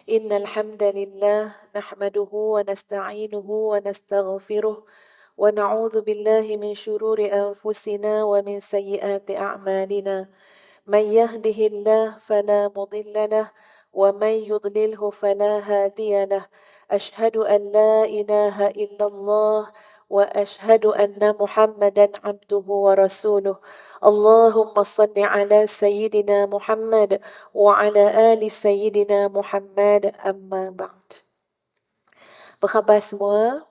إن الحمد لله نحمده ونستعينه ونستغفره ونعوذ بالله من شرور أنفسنا ومن سيئات أعمالنا من يهده الله فلا مضل له ومن يضلله فلا هادي له أشهد أن لا إله إلا الله وأشهد أن محمدا عبده ورسوله اللهم صل على سيدنا محمد وعلى آل سيدنا محمد أما بعد. Apa khabar semua?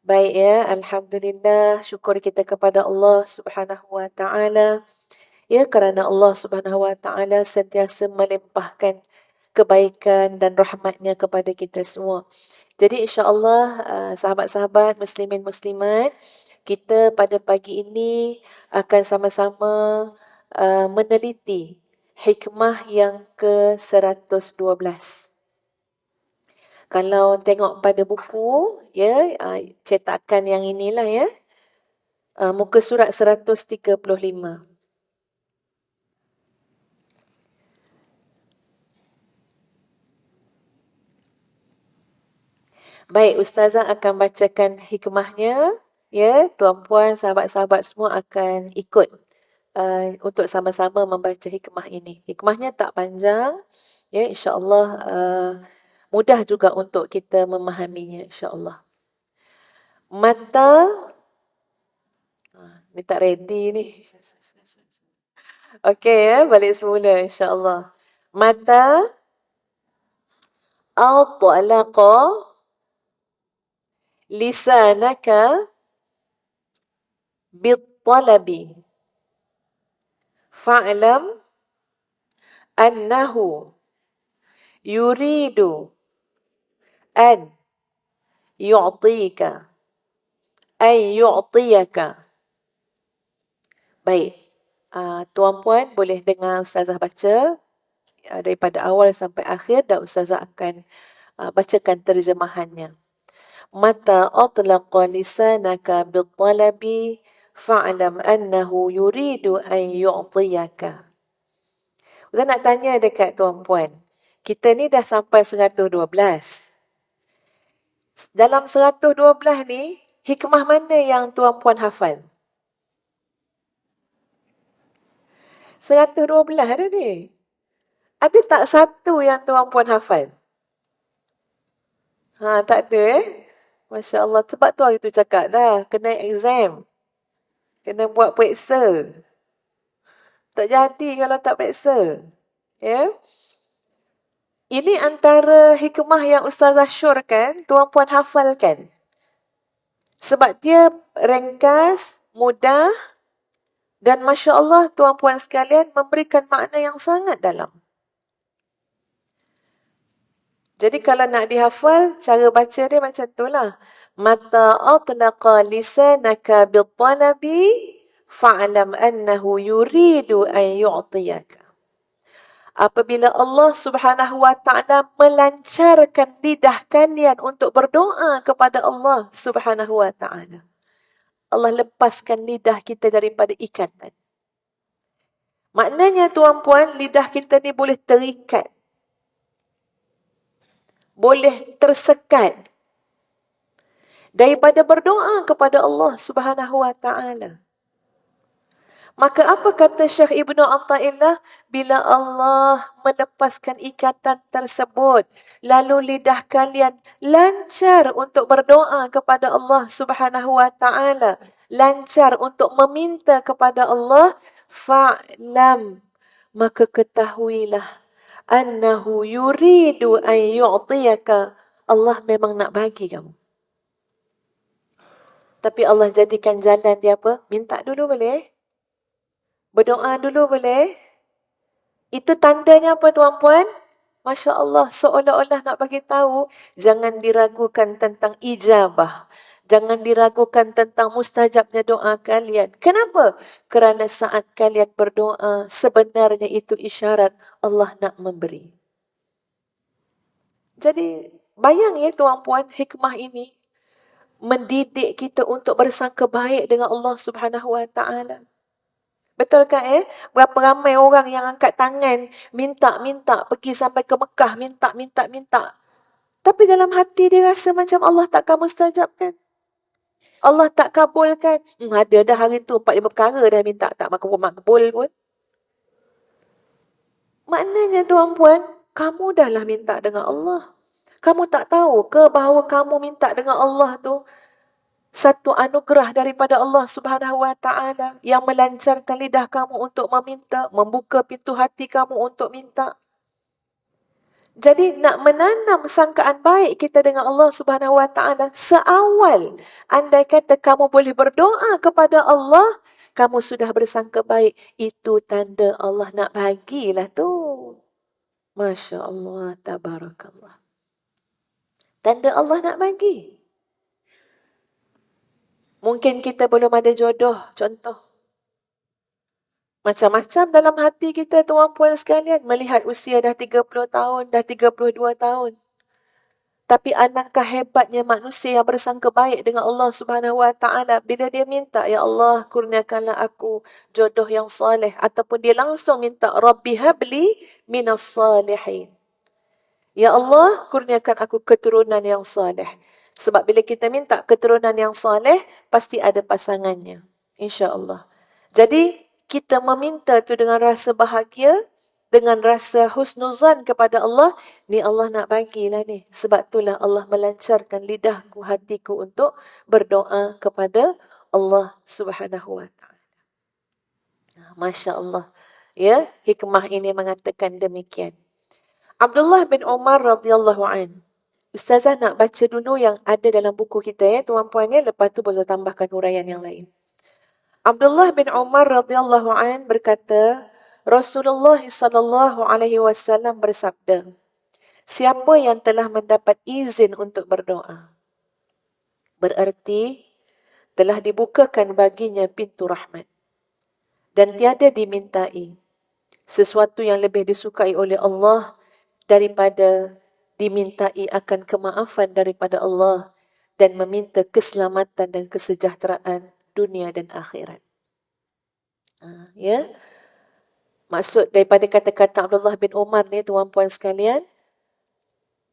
Baik ya, Alhamdulillah. Syukur kita kepada Allah Subhanahu Wa Taala. Ya, kerana Allah Subhanahu Wa Taala sentiasa melimpahkan kebaikan dan rahmatnya kepada kita semua. Jadi insya-Allah sahabat-sahabat muslimin muslimat, kita pada pagi ini akan sama-sama meneliti hikmah yang ke-112. Kalau tengok pada buku ya, cetakan yang inilah ya, muka surat 135. Baik, Ustazah akan bacakan hikmahnya. Ya, tuan-puan, sahabat-sahabat semua akan ikut untuk sama-sama membaca hikmah ini. Hikmahnya tak panjang. Ya, insya-Allah mudah juga untuk kita memahaminya, insya-Allah. Mata, ni tak ready ni. Okey ya, balik semula insya-Allah. Mata atlaqa lisanaka bit-talabi fa'lam annahu yuridu an yu'tika ay yu'tiyaka. Baik, tuan-puan boleh dengar Ustazah baca daripada awal sampai akhir dan Ustazah akan bacakan terjemahannya. Mata atlaqa lisanaka bit-talabi fa'lam annahu yuridu an yu'tiyaka. Ustazah nak tanya dekat tuan-puan, kita ni dah sampai 112. Dalam 112 ni, hikmah mana yang tuan-puan hafal? 112 ada ni. Ada tak satu yang tuan-puan hafal? Tak ada Masya Allah. Sebab tu hari tu cakap dah, kena exam. Kena buat periksa. Tak jadi kalau tak periksa. Ya. Ini antara hikmah yang Ustazah syorkan, tuan-puan hafalkan. Sebab dia ringkas, mudah, dan Masya Allah tuan-puan sekalian memberikan makna yang sangat dalam. Jadi kalau nak dihafal, cara baca dia macam itulah. Mata atlaqa lisanaka bit-talabi fa'lam annahu yuridu an yu'tiyaka. Apabila Allah Subhanahu Wa Taala melancarkan lidah kalian untuk berdoa kepada Allah Subhanahu Wa Taala. Allah lepaskan lidah kita daripada ikatan. Maknanya tuan-puan, lidah kita ni boleh terikat. Boleh tersekat daripada berdoa kepada Allah Subhanahu Wa Taala. Maka apa kata Syekh Ibnu Athaillah? Bila Allah melepaskan ikatan tersebut, lalu lidah kalian lancar untuk berdoa kepada Allah Subhanahu Wa Taala, lancar untuk meminta kepada Allah, fa'lam, maka ketahuilah, annahu yuridu an yu'tiyaka, Allah memang nak bagi kamu. Tapi Allah jadikan jalan dia apa? Minta dulu boleh? Berdoa dulu boleh? Itu tandanya apa tuan-puan? Masya Allah, seolah-olah nak bagi tahu, jangan diragukan tentang ijabah. Jangan diragukan tentang mustajabnya doa kalian. Kenapa? Kerana saat kalian berdoa, sebenarnya itu isyarat Allah nak memberi. Jadi, bayang ya tuan-puan, hikmah ini mendidik kita untuk bersangka baik dengan Allah Subhanahu Wa Taala. Betul kan Berapa ramai orang yang angkat tangan, minta-minta, pergi sampai ke Mekah, minta. Tapi dalam hati dia rasa macam Allah takkan mustajabkan. Allah tak kabulkan. Ada dah hari tu 4-5 perkara dah minta tak makbul pun. Maknanya tuan-puan, kamu dah lah minta dengan Allah. Kamu tak tahu ke bahawa kamu minta dengan Allah tu satu anugerah daripada Allah Subhanahu Wa Taala yang melancarkan lidah kamu untuk meminta, membuka pintu hati kamu untuk minta. Jadi nak menanam sangkaan baik kita dengan Allah Subhanahu Wa Taala seawal andai kata kamu boleh berdoa kepada Allah, kamu sudah bersangka baik, itu tanda Allah nak bagilah tu. Masya Allah, tabarakallah. Tanda Allah nak bagi. Mungkin kita belum ada jodoh, contoh. Macam-macam dalam hati kita, tuan-puan sekalian, melihat usia dah 30 tahun, dah 32 tahun. Tapi alangkah hebatnya manusia yang bersangka baik dengan Allah Subhanahu Wa Taala bila dia minta, ya Allah, kurniakanlah aku jodoh yang soleh, ataupun dia langsung minta, Rabbi habli minas salihin. Ya Allah, kurniakan aku keturunan yang soleh. Sebab bila kita minta keturunan yang soleh, pasti ada pasangannya. InsyaAllah. Jadi, kita meminta tu dengan rasa bahagia, dengan rasa husnuzan kepada Allah. Ni Allah nak bagilah ni. Sebab itulah Allah melancarkan lidahku, hatiku untuk berdoa kepada Allah Subhanahu Wa Taala. Masya Allah. Ya, hikmah ini mengatakan demikian. Abdullah bin Umar radhiyallahu an. Ustazah nak baca dulu yang ada dalam buku kita tuan-puan lepas tu boleh tambahkan huraian yang lain. Abdullah bin Umar radhiyallahu an berkata, Rasulullah sallallahu alaihi wasallam bersabda, siapa yang telah mendapat izin untuk berdoa, bererti telah dibukakan baginya pintu rahmat dan tiada dimintai sesuatu yang lebih disukai oleh Allah daripada dimintai akan kemaafan daripada Allah dan meminta keselamatan dan kesejahteraan dunia dan akhirat. Ya. Maksud daripada kata-kata Abdullah bin Umar ni, tuan-puan sekalian,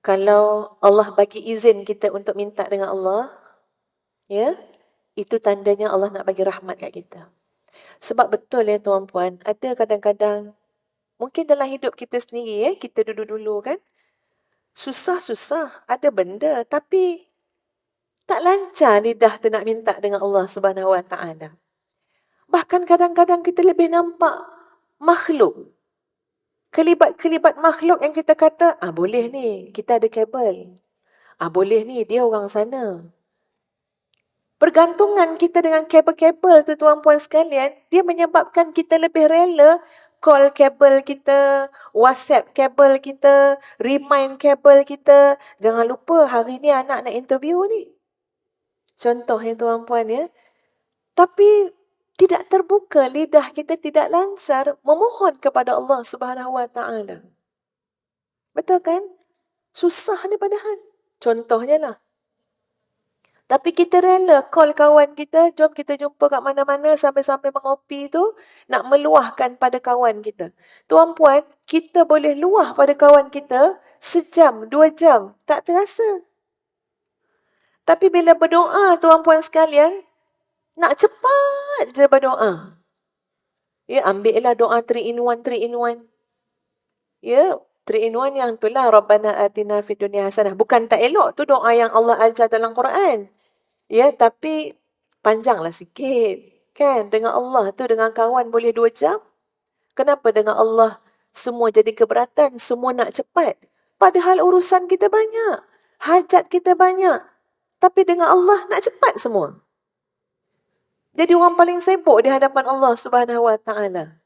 kalau Allah bagi izin kita untuk minta dengan Allah, ya, itu tandanya Allah nak bagi rahmat kat kita. Sebab betul tuan-puan, ada kadang-kadang mungkin dalam hidup kita sendiri kita dulu-dulu kan, susah-susah, ada benda tapi tak lancar lidah tu nak minta dengan Allah Subhanahu Wa Taala. Bahkan kadang-kadang kita lebih nampak makhluk. Kelibat-kelibat makhluk yang kita kata, boleh ni, kita ada kabel. Boleh ni, dia orang sana. Pergantungan kita dengan kabel-kabel tu tuan-puan sekalian, dia menyebabkan kita lebih rela call kabel kita, WhatsApp kabel kita, remind kabel kita. Jangan lupa hari ni anak nak interview ni. Contoh tuan-puan Tapi tidak terbuka, lidah kita tidak lancar memohon kepada Allah Subhanahu Wa Taala. Betul kan? Susah ni padahal. Contohnya lah. Tapi kita rela call kawan kita, jom kita jumpa kat mana-mana sampai-sampai mengopi tu, nak meluahkan pada kawan kita. Tuan-puan, kita boleh luah pada kawan kita sejam, 2 jam, tak terasa. Tapi bila berdoa, tuan-puan sekalian, nak cepat je berdoa. Ya, ambillah doa 3 in 1, 3 in 1. Ya, 3 in 1 yang itulah, Rabbana atina fid dunya hasanah. Bukan tak elok, tu doa yang Allah ajar dalam Quran. Ya, tapi panjanglah sikit. Kan, dengan Allah tu, dengan kawan boleh 2 jam. Kenapa dengan Allah semua jadi keberatan, semua nak cepat? Padahal urusan kita banyak. Hajat kita banyak. Tapi dengan Allah nak cepat semua. Jadi orang paling sibuk di hadapan Allah Subhanahu Wa Taala.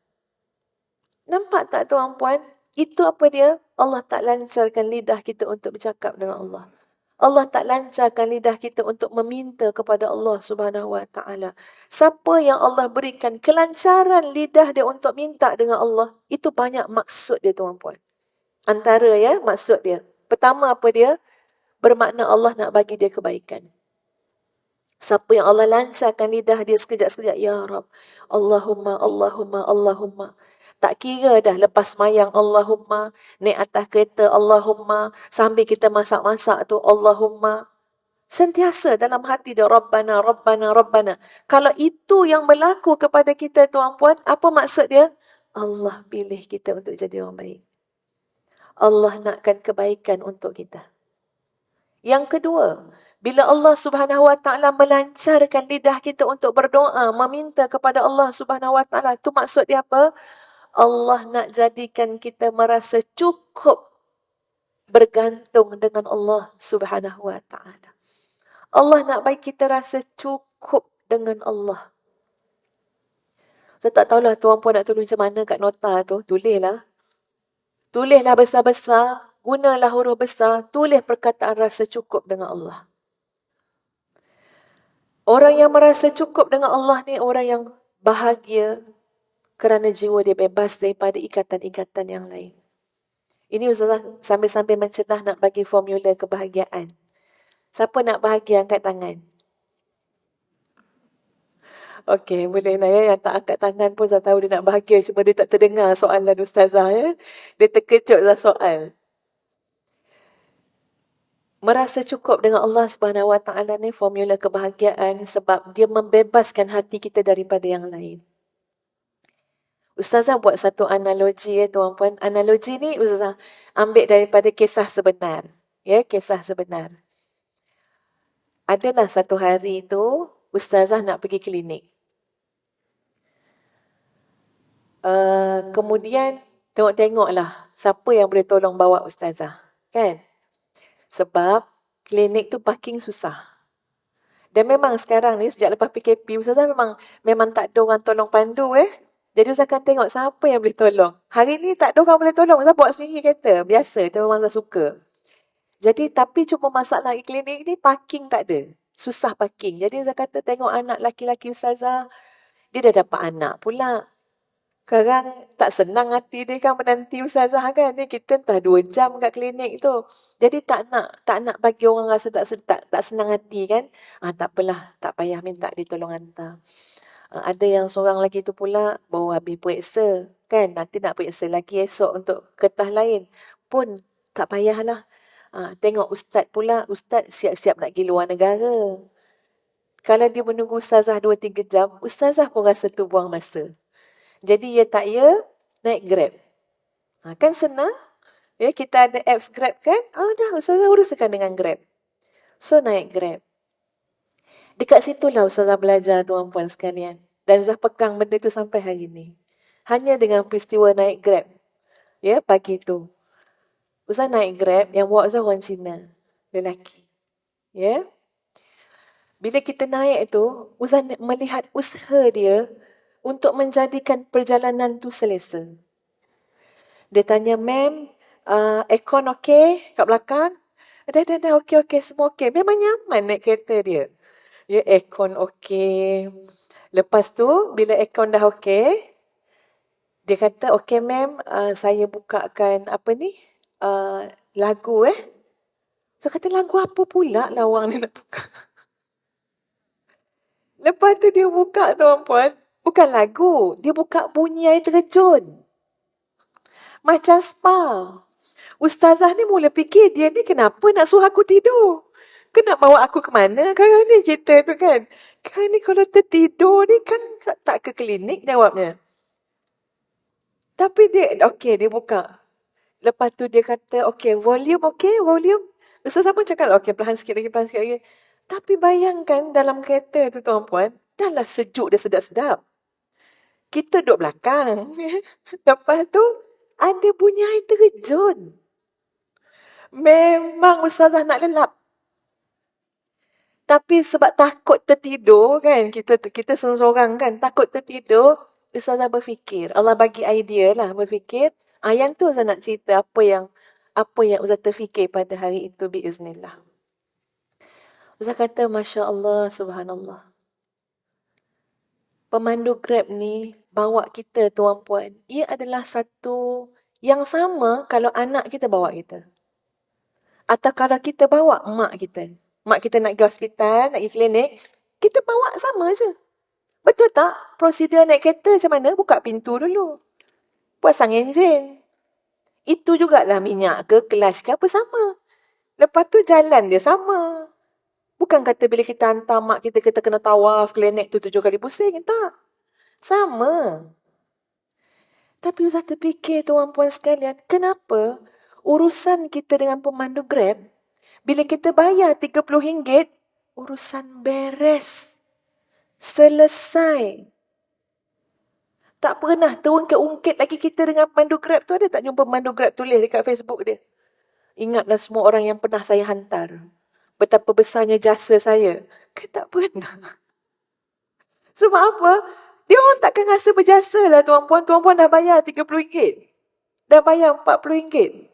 Nampak tak tuan-puan? Itu apa dia? Allah tak lancarkan lidah kita untuk bercakap dengan Allah. Allah tak lancarkan lidah kita untuk meminta kepada Allah Subhanahu Wa Taala. Siapa yang Allah berikan kelancaran lidah dia untuk minta dengan Allah, itu banyak maksud dia tuan-puan. Antara maksud dia. Pertama apa dia? Bermakna Allah nak bagi dia kebaikan. Siapa yang Allah lancarkan lidah dia sekejap-sekejap, Ya Rab, Allahumma, Allahumma, Allahumma. Tak kira dah lepas mayang Allahumma, naik atas kereta Allahumma, sambil kita masak-masak tu Allahumma. Sentiasa dalam hati dia Rabbana, Rabbana, Rabbana. Kalau itu yang berlaku kepada kita tuan-puan, apa maksud dia? Allah pilih kita untuk jadi orang baik. Allah nakkan kebaikan untuk kita. Yang kedua, bila Allah Subhanahu Wa Taala melancarkan lidah kita untuk berdoa, meminta kepada Allah Subhanahu Wa Taala, tu maksud dia apa? Allah nak jadikan kita merasa cukup bergantung dengan Allah Subhanahu Wa Taala. Allah nak bagi kita rasa cukup dengan Allah. Saya tak tahulah tuan puan nak tulis macam mana kat nota tu. Tulislah. Tulislah besar-besar. Gunalah huruf besar. Tulis perkataan rasa cukup dengan Allah. Orang yang merasa cukup dengan Allah ni orang yang bahagia kerana jiwa dia bebas daripada ikatan-ikatan yang lain. Ini Ustazah sambil-sambil mencedah nak bagi formula kebahagiaan. Siapa nak bahagia angkat tangan? Okey, boleh lah ya. Yang tak angkat tangan pun saya tahu dia nak bahagia. Cuma dia tak terdengar soalan Ustazah ya. Dia terkejut lah soal. Merasa cukup dengan Allah Subhanahu Wa Taala ni formula kebahagiaan sebab dia membebaskan hati kita daripada yang lain. Ustazah buat satu analogi ya tuan-puan. Analogi ni Ustazah ambil daripada kisah sebenar. Ya, kisah sebenar. Adalah satu hari tu Ustazah nak pergi klinik. Kemudian tengok-tengoklah siapa yang boleh tolong bawa Ustazah. Kan? Sebab klinik tu parking susah. Dan memang sekarang ni sejak lepas PKP, Ustazah memang tak ada orang tolong pandu Jadi Ustazah akan tengok siapa yang boleh tolong. Hari ni tak ada orang boleh tolong. Ustazah bawa sendiri kereta. Biasa, itu memang Ustazah suka. Jadi tapi cuma masalah klinik ni parking tak ada. Susah parking. Jadi Ustazah kata tengok anak laki-laki Ustazah. Dia dah dapat anak pula. Sekarang tak senang hati dia kan menanti Ustazah kan. Ni kita entah 2 jam kat klinik tu. Jadi tak nak bagi orang rasa tak senang hati kan. Tak apalah, tak payah minta dia tolong hantar. Ada yang seorang lagi tu pula baru habis periksa kan. Nanti nak periksa lagi esok untuk ketah lain. Pun tak payahlah. Tengok Ustaz pula. Ustaz siap-siap nak pergi luar negara. Kalau dia menunggu Ustazah 2-3 jam, Ustazah pun rasa tu buang masa. Jadi naik Grab. Kan senang. Ya, kita ada apps Grab kan? Dah Ustazah uruskan dengan Grab. So naik Grab. Dekat situlah Ustazah belajar tuan-puan sekalian. Dan Ustazah pegang benda tu sampai hari ni. Hanya dengan peristiwa naik Grab. Ya, pagi tu. Ustazah naik Grab, yang bawa Ustazah orang Cina. Lelaki. Ya. Bila kita naik tu, Ustazah melihat usaha dia untuk menjadikan perjalanan tu selesa. Dia tanya, ma'am, aircon okey kat belakang? Dah, okey, semua okey. Memang nyaman naik kereta dia. Ya, aircon okey. Lepas tu, bila aircon dah okey, dia kata, okey ma'am, saya bukakan lagu Saya kata, lagu apa pula lah orang ni nak buka? Lepas tu dia buka tuan-puan, bukan lagu, dia buka bunyi air terjun. Macam spa. Ustazah ni mula fikir dia ni kenapa nak suruh aku tidur. Kena bawa aku ke mana sekarang ni kita tu kan. Kan ni kalau tertidur ni kan tak ke klinik jawabnya. Tapi dia buka. Lepas tu dia kata volume. Ustazah pun cakap okey perlahan sikit lagi. Tapi bayangkan dalam kereta tu tuan-puan, dah lah sejuk dia sedap-sedap. Kita duduk belakang. Lepas tu ada bunyi air terjun. Memang Ustazah nak lelap. Tapi sebab takut tertidur kan, kita seorang kan, takut tertidur, Ustazah berfikir, Allah bagi idea lah berfikir, yang tu Ustazah nak cerita apa yang Ustazah terfikir pada hari itu biiznillah. Ustazah kata, Masya Allah, Subhanallah. Pemandu Grab ni bawa kita tuan-puan, ia adalah satu yang sama kalau anak kita bawa kita. Atau kalau kita bawa mak kita. Mak kita nak pergi hospital, nak pergi klinik, Kita bawa sama je. Betul tak? Prosedur naik kereta macam mana? Buka pintu dulu. Pasang enjin. Itu jugalah minyak ke, clutch ke apa sama. Lepas tu jalan dia sama. Bukan kata bila kita hantar mak kita kena tawaf, klinik tu 7 kali pusing. Tak. Sama. Tapi Ustaz terfikir tuan-puan sekalian, kenapa urusan kita dengan pemandu Grab, bila kita bayar RM30, urusan beres. Selesai. Tak pernah terungkit-ungkit lagi kita dengan pemandu Grab tu. Ada tak jumpa pemandu Grab tulis dekat Facebook dia? Ingatlah semua orang yang pernah saya hantar. Betapa besarnya jasa saya. Kan tak pernah. Sebab apa? Dia orang takkan rasa berjasa lah tuan-puan. Tuan-puan dah bayar RM30. Dah bayar RM40.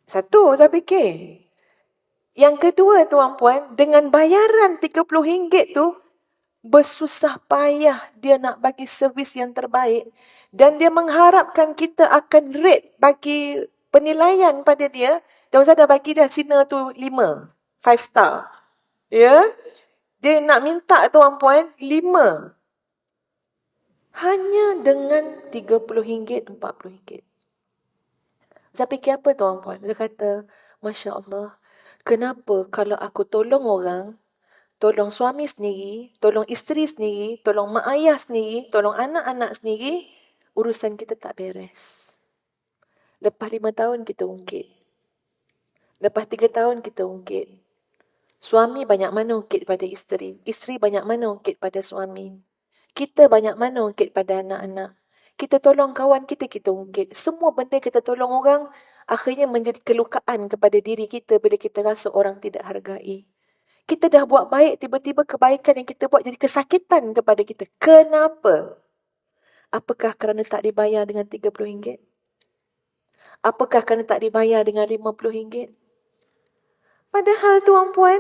Satu, saya fikir. Yang kedua tuan-puan, dengan bayaran RM30 tu, bersusah payah dia nak bagi servis yang terbaik dan dia mengharapkan kita akan rate bagi penilaian pada dia. Dan Ustaz dah bagi dah Cina tu 5 star. Ya. Dia nak minta tuan-puan 5. Hanya dengan RM30, RM40. Saya fikir apa tuan-puan? Saya kata, Masya Allah, kenapa kalau aku tolong orang, tolong suami sendiri, tolong isteri sendiri, tolong mak ayah sendiri, tolong anak-anak sendiri, urusan kita tak beres. Lepas 5 tahun kita ungkit. Lepas 3 tahun kita ungkit. Suami banyak mana ungkit pada isteri. Isteri banyak mana ungkit pada suami. Kita banyak mana ungkit pada anak-anak. Kita tolong kawan kita, kita ungkit. Semua benda kita tolong orang, akhirnya menjadi kelukaan kepada diri kita bila kita rasa orang tidak hargai. Kita dah buat baik, tiba-tiba kebaikan yang kita buat jadi kesakitan kepada kita. Kenapa? Apakah kerana tak dibayar dengan RM30? Apakah kerana tak dibayar dengan RM50? Padahal tuan-puan,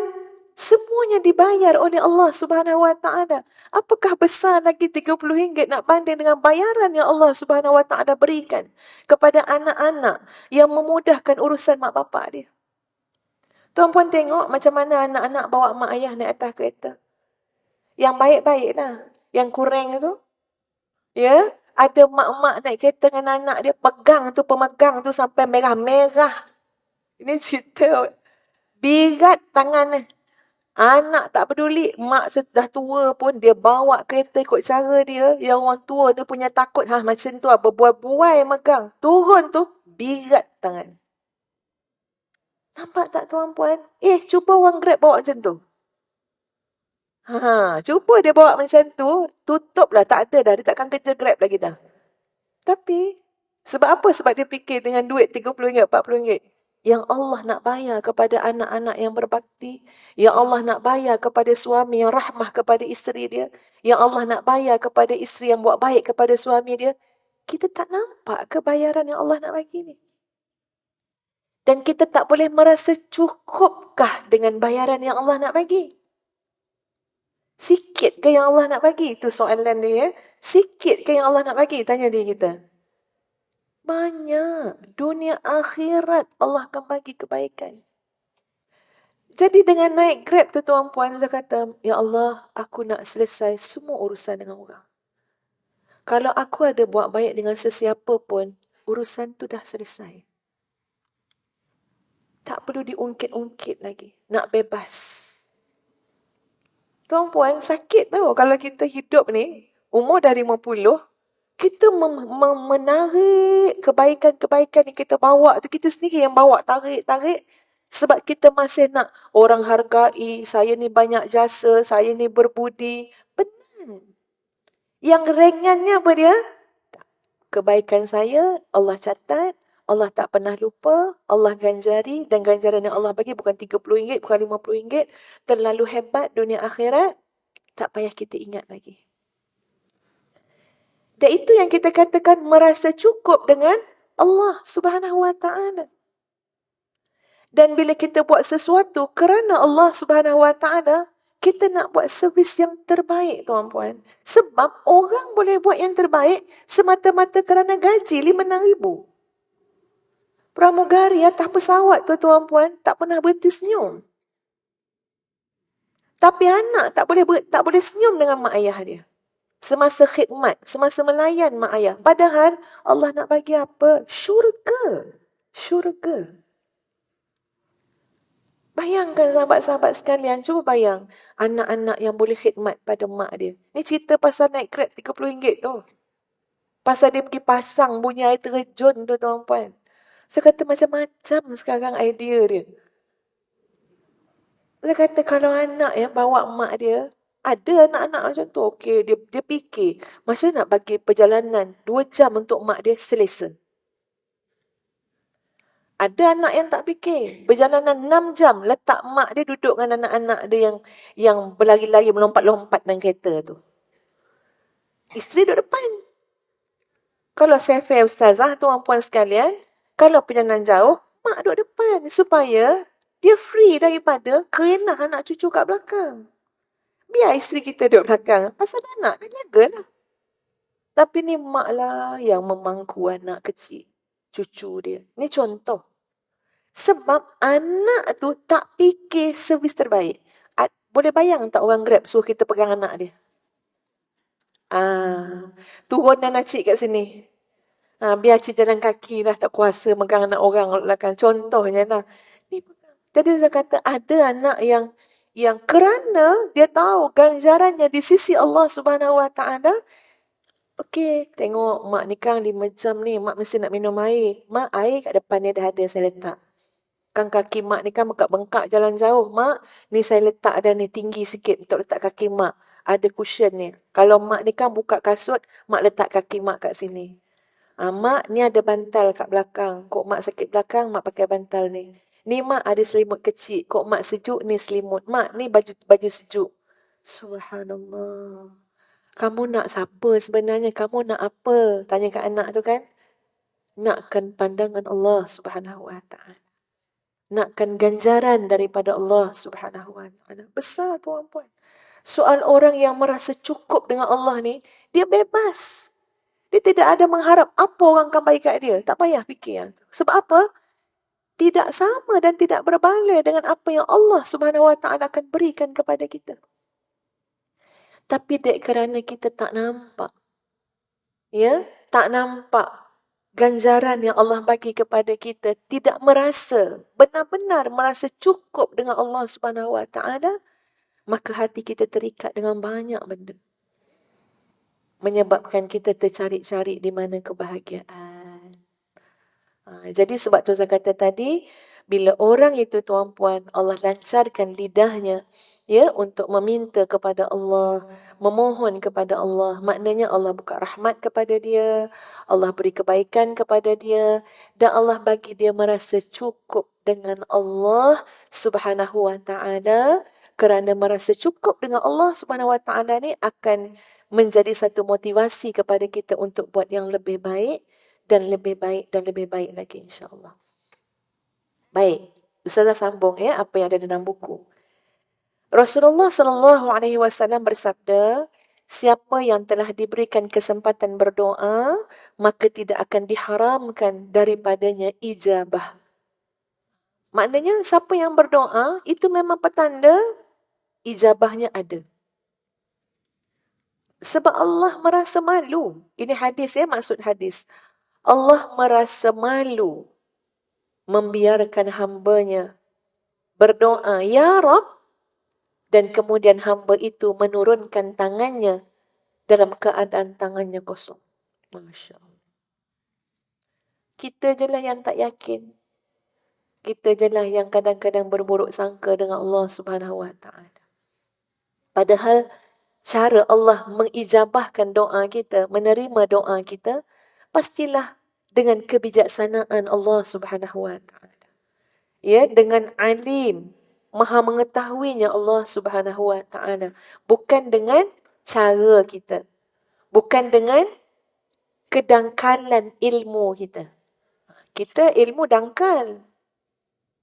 semuanya dibayar oleh Allah Subhanahu Wa Taala. Apakah besar lagi RM30 nak banding dengan bayaran yang Allah Subhanahu Wa Taala berikan kepada anak-anak yang memudahkan urusan mak bapak dia? Tuan-puan tengok macam mana anak-anak bawa mak ayah naik atas kereta. Yang baik-baik lah. Yang kurang tu. Ya. Ada mak-mak naik kereta dengan anak dia. Pemegang tu sampai merah-merah. Ini cerita. Birat tangan ni. Anak tak peduli. Mak dah tua pun dia bawa kereta ikut cara dia. Yang orang tua dia punya takut. Macam tu lah. Berbuai-buai megang. Turun tu. Birat tangan. Nampak tak tuan-puan? Cuba orang Grab bawa macam tu. Cuba dia bawa macam tu, tutuplah, tak ada dah. Dia takkan kerja Grab lagi dah. Tapi, sebab apa? Sebab dia fikir dengan duit RM30, RM40. Yang Allah nak bayar kepada anak-anak yang berbakti. Yang Allah nak bayar kepada suami yang rahmah kepada isteri dia. Yang Allah nak bayar kepada isteri yang buat baik kepada suami dia. Kita tak nampak kebayaran yang Allah nak bagi ni. Dan kita tak boleh merasa cukupkah dengan bayaran yang Allah nak bagi? Sikit ke yang Allah nak bagi? Itu soalan dia. Sikit ke yang Allah nak bagi? Tanya dia kita. Banyak. Dunia akhirat Allah akan bagi kebaikan. Jadi dengan naik Grab tu tuan-puan, saya kata, Ya Allah, aku nak selesai semua urusan dengan orang. Kalau aku ada buat baik dengan sesiapa pun, urusan tu dah selesai. Tak perlu diungkit-ungkit lagi. Nak bebas. Tuan-puan, sakit tau kalau kita hidup ni, umur dah 50, kita menarik kebaikan-kebaikan yang kita bawa tu, kita sendiri yang bawa, tarik-tarik. Sebab kita masih nak orang hargai, saya ni banyak jasa, saya ni berbudi. Benar. Yang ringannya apa dia? Kebaikan saya, Allah catat, Allah tak pernah lupa, Allah ganjari, dan ganjaran yang Allah bagi bukan RM30, bukan RM50. Terlalu hebat dunia akhirat, tak payah kita ingat lagi. Dan itu yang kita katakan merasa cukup dengan Allah Subhanahu Wa Taala. Dan bila kita buat sesuatu kerana Allah Subhanahu Wa Taala, kita nak buat servis yang terbaik tuan-puan. Sebab orang boleh buat yang terbaik semata-mata kerana gaji RM5,000. Pramugari atas pesawat tu tuan-puan tak pernah berhenti senyum. Tapi anak tak boleh senyum dengan mak ayah dia. Semasa khidmat, semasa melayan mak ayah. Padahal Allah nak bagi apa? Syurga. Syurga. Bayangkan sahabat-sahabat sekalian, cuba bayang anak-anak yang boleh khidmat pada mak dia. Ni cerita pasal naik Grab RM30 tu. Pasal dia pergi pasang bunyi air terjun tu tuan-puan. Saya kata macam-macam sekarang idea dia. Saya kata kalau anak yang bawa mak dia, ada anak-anak macam tu. Okey, dia fikir, masa nak bagi perjalanan 2 jam untuk mak dia selesa. Ada anak yang tak fikir. Perjalanan 6 jam letak mak dia duduk dengan anak-anak dia yang berlari-lari melompat-lompat dalam kereta tu. Isteri duduk depan. Kalau saya fair ustazah, tuan-puan sekalian, kalau perjalanan jauh, mak duduk depan supaya dia free daripada kerenah anak cucu kat belakang. Biar isteri kita duduk belakang. Pasal anak kan jagalah. Tapi ni mak lah yang memangku anak kecil. Cucu dia. Ni contoh. Sebab anak tu tak fikir servis terbaik. Boleh bayang tak orang Grab suruh kita pegang anak dia? Turun dan cik kat sini. Biar cik jalan kaki lah, tak kuasa megang anak orang belakang. Contohnya lah. Jadi saya kata ada anak yang kerana dia tahu ganjarannya di sisi Allah Subhanahu Wa Taala. Okey, tengok mak nikah 5 jam ni, mak mesti nak minum air. Mak, air kat depan ni dah ada, saya letak. Kan kaki mak ni kan bengkak-bengkak jalan jauh. Mak, ni saya letak ada ni tinggi sikit untuk letak kaki mak. Ada cushion ni. Kalau mak ni kan buka kasut, mak letak kaki mak kat sini. Mak, ni ada bantal kat belakang. Kok mak sakit belakang, mak pakai bantal ni. Ni mak ada selimut kecil. Kok mak sejuk, ni selimut. Mak, ni baju sejuk. Subhanallah. Kamu nak siapa sebenarnya? Kamu nak apa? Tanya kat anak tu kan. Nakkan pandangan Allah Subhanahu Wa Taala. Nakkan ganjaran daripada Allah Subhanahu Wa Taala. Besar puan-puan. Soal orang yang merasa cukup dengan Allah ni, dia bebas. Dia tidak ada mengharap apa orang akan baik kat dia. Tak payah fikir. Sebab apa? Tidak sama dan tidak berbalik dengan apa yang Allah Subhanahu Wa Taala akan berikan kepada kita. Tapi dek kerana kita tak nampak. Ya, tak nampak ganjaran yang Allah bagi kepada kita, tidak merasa, benar-benar merasa cukup dengan Allah Subhanahu Wa Taala, maka hati kita terikat dengan banyak benda. Menyebabkan kita tercari-cari di mana kebahagiaan. Jadi sebab tu saya kata tadi, bila orang itu tuan-puan, Allah lancarkan lidahnya, ya, untuk meminta kepada Allah, memohon kepada Allah. Maknanya Allah buka rahmat kepada dia, Allah beri kebaikan kepada dia, dan Allah bagi dia merasa cukup dengan Allah Subhanahu Wa Taala. Kerana merasa cukup dengan Allah Subhanahu Wa Taala ni akan menjadi satu motivasi kepada kita untuk buat yang lebih baik dan lebih baik dan lebih baik lagi, insya-Allah. Baik, Ustazah sambung ya apa yang ada dalam buku. Rasulullah sallallahu alaihi wasallam bersabda, siapa yang telah diberikan kesempatan berdoa, maka tidak akan diharamkan daripadanya ijabah. Maknanya siapa yang berdoa, itu memang petanda ijabahnya ada. Sebab Allah merasa malu. Ini hadis ya, maksud hadis. Allah merasa malu membiarkan hambanya berdoa, Ya Rab, dan kemudian hamba itu menurunkan tangannya dalam keadaan tangannya kosong. Masya Allah. Kita je lah yang tak yakin. Kita je lah yang kadang-kadang berburuk sangka dengan Allah Subhanahu Wa Taala. Padahal cara Allah mengijabahkan doa kita, menerima doa kita, pastilah dengan kebijaksanaan Allah Subhanahu Wa Taala. Ya, dengan alim, maha mengetahuinya Allah Subhanahu Wa Taala, bukan dengan cara kita, bukan dengan kedangkalan ilmu kita. Kita ilmu dangkal.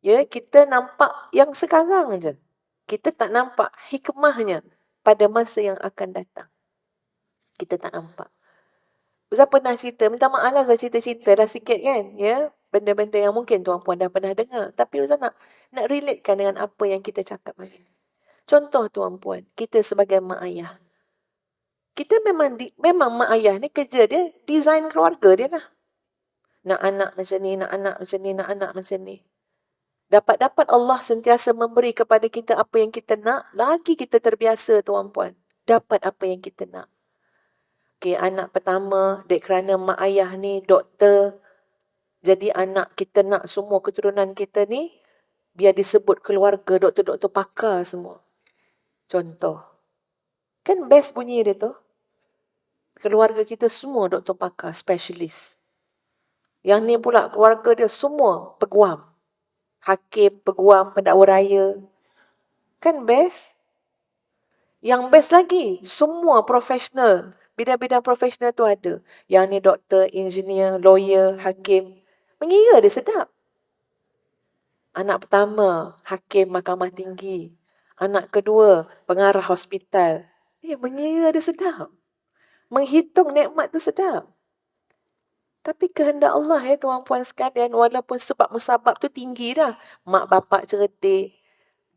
Ya, kita nampak yang sekarang aja. Kita tak nampak hikmahnya pada masa yang akan datang. Kita tak nampak. Ustaz pernah cerita, minta maaf lah Ustaz cerita-cerita dah sikit kan, ya. Benda-benda yang mungkin tuan-puan dah pernah dengar. Tapi Ustaz nak relatekan dengan apa yang kita cakap hari ni. Contoh tuan puan, kita sebagai mak ayah. Kita memang mak ayah ni kerja dia, design keluarga dia lah. Nak anak macam ni, nak anak macam ni, nak anak macam ni. Dapat-dapat Allah sentiasa memberi kepada kita apa yang kita nak, lagi kita terbiasa tuan puan. Dapat apa yang kita nak. Okay, anak pertama, dek kerana mak ayah ni doktor, jadi anak kita nak semua keturunan kita ni, biar disebut keluarga doktor-doktor pakar semua. Contoh. Kan best bunyi dia tu. Keluarga kita semua doktor pakar, specialist. Yang ni pula keluarga dia semua peguam. Hakim, peguam, pendakwa raya. Kan best? Yang best lagi, semua profesional. Bidang-bidang profesional tu ada. Yang ni doktor, engineer, lawyer, hakim. Mengira dia sedap. Anak pertama, hakim mahkamah tinggi. Anak kedua, pengarah hospital. Mengira dia sedap. Menghitung nikmat tu sedap. Tapi kehendak Allah tuan-puan sekalian, walaupun sebab musabab tu tinggi dah. Mak bapak cerdik,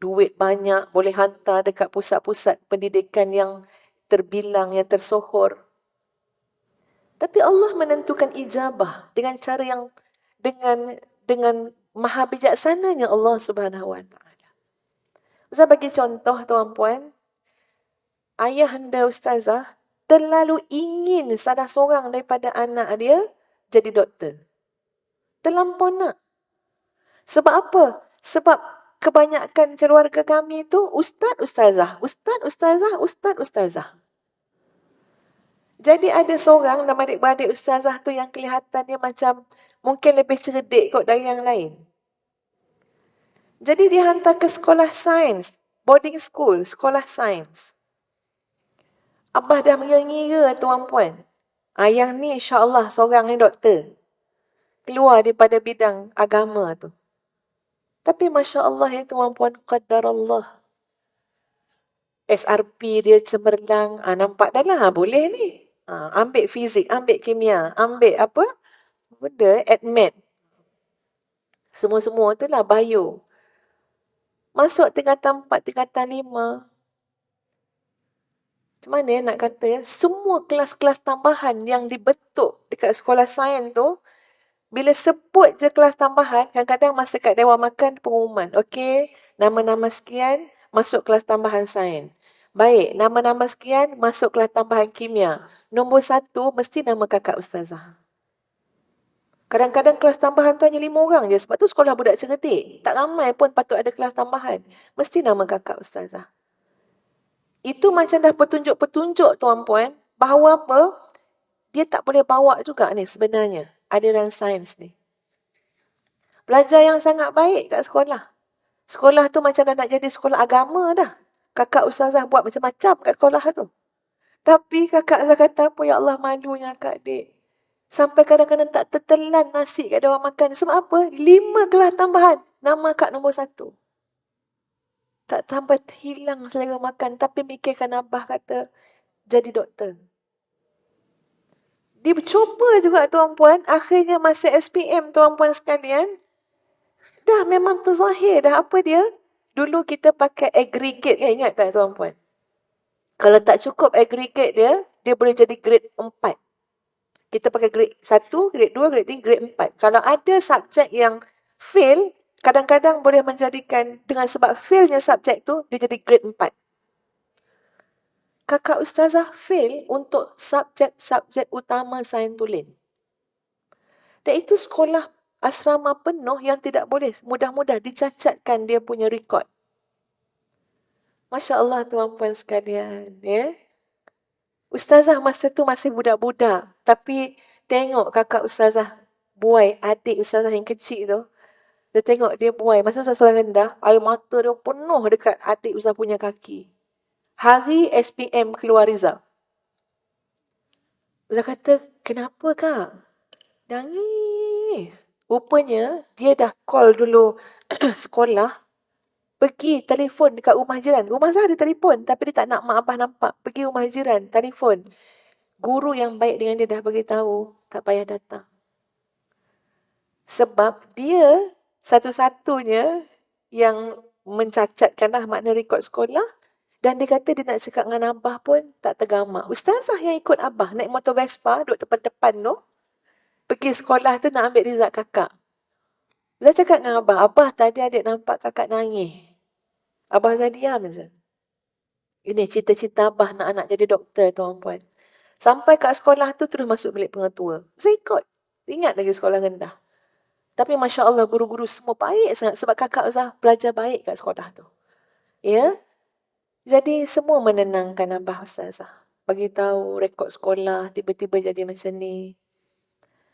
duit banyak, boleh hantar dekat pusat-pusat pendidikan yang terbilang, yang tersohor. Tapi Allah menentukan ijabah dengan cara yang dengan maha bijaksananya Allah Subhanahu Wa Taala. Saya bagi contoh tuan-puan, ayah anda ustazah terlalu ingin salah seorang daripada anak dia jadi doktor. Terlampau nak. Sebab apa? Sebab kebanyakan keluarga kami tu ustaz, ustazah, ustaz, ustazah, ustaz, ustazah. Jadi ada seorang nama adik-beradik ustazah tu yang kelihatannya macam mungkin lebih cerdik kot dari yang lain. Jadi dia hantar ke sekolah sains, boarding school, sekolah sains. Abah dah mengira-ngira tuan-puan. Ayah ni insya-Allah seorang ni doktor. Keluar daripada bidang agama tu. Tapi Masya Allah tuan-puan, qadar Allah. SRP dia cemerlang. Nampak dah lah, boleh ni. Ambil fizik, ambil kimia, ambil apa? Benda, admit. Semua-semua tu lah, bio. Masuk tingkatan 4, tingkatan 5. Macam mana nak kata ya? Semua kelas-kelas tambahan yang dibentuk dekat sekolah sains tu, bila sebut je kelas tambahan, kadang-kadang masa kat Dewan Makan pengumuman. Okey, nama-nama sekian masuk kelas tambahan sains. Baik, nama-nama sekian masuk kelas tambahan kimia. Nombor 1 mesti nama kakak ustazah. Kadang-kadang kelas tambahan tu hanya 5 orang je. Sebab tu sekolah budak cerdik. Tak ramai pun patut ada kelas tambahan. Mesti nama kakak ustazah. Itu macam dah petunjuk-petunjuk tuan-puan. Bahawa apa? Dia tak boleh bawa juga ni sebenarnya. Aliran sains ni. Belajar yang sangat baik kat sekolah. Sekolah tu macam dah nak jadi sekolah agama dah. Kakak ustazah buat macam-macam kat sekolah tu. Tapi kakak saya kata apa, ya Allah malunya kak dik. Sampai kadang-kadang tak tertelan nasi kat Dewan Makan. Sebab apa? 5 kelas tambahan. Nama kak nombor 1. Tak sampai hilang selera makan. Tapi mikirkan abah kata jadi doktor. Dia cuba juga tuan-puan. Akhirnya masa SPM tuan-puan sekalian. Dah memang terzahir dah apa dia. Dulu kita pakai aggregate kan, ingat tak tuan-puan? Kalau tak cukup aggregate dia, dia boleh jadi grade 4. Kita pakai grade 1, grade 2, grade 3, grade 4. Kalau ada subjek yang fail, kadang-kadang boleh menjadikan, dengan sebab failnya subjek tu, dia jadi grade 4. Kakak ustazah fail untuk subjek-subjek utama sains tulen. Dan itu sekolah asrama penuh yang tidak boleh mudah-mudah dicacatkan dia punya rekod. Masya Allah tuan-puan sekalian. Ya? Ustazah masa tu masih budak-budak. Tapi tengok kakak ustazah buai adik ustazah yang kecil tu. Dia tengok dia buai. Masa saya sekolah rendah, air mata dia penuh dekat adik ustazah punya kaki. Hari SPM keluar result. Ustazah kata, kenapa kak? Nangis. Rupanya dia dah call dulu sekolah. Pergi telefon dekat rumah jiran. Rumah saya ada telefon. Tapi dia tak nak mak abah nampak. Pergi rumah jiran. Telefon. Guru yang baik dengan dia dah beritahu. Tak payah datang. Sebab dia satu-satunya yang mencacatkanlah makna rekod sekolah. Dan dia kata dia nak cakap dengan Abah pun tak tergamak. Ustazah yang ikut Abah naik motor Vespa duduk depan-depan tu, pergi sekolah tu nak ambil result kakak. Zah cakap dengan Abah, Abah tadi adik nampak kakak nangis. Abah Zah diam je. Ini cita-cita Abah nak anak jadi doktor, tuan-puan. Sampai kat sekolah tu terus masuk bilik pengetua. Saya ikut. Ingat lagi sekolah rendah. Tapi Masya Allah guru-guru semua baik sangat sebab kakak Zah belajar baik kat sekolah tu. Ya. Jadi semua menenangkan Abah Ustazah. Bagi tahu rekod sekolah tiba-tiba jadi macam ni.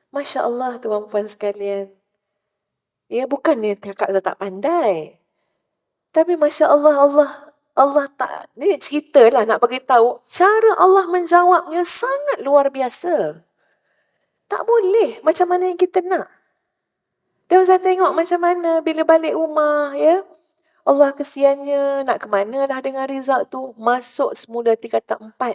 Masya Allah tuan-puan sekalian. Ya bukannya kakak Zah tak pandai. Tapi Masya Allah Allah tak, ni cerita lah nak bagi tahu cara Allah menjawabnya sangat luar biasa. Tak boleh macam mana yang kita nak. Dan saya tengok macam mana bila balik rumah, ya. Allah kesiannya, nak ke mana dah dengan result tu. Masuk semula tingkatan 4.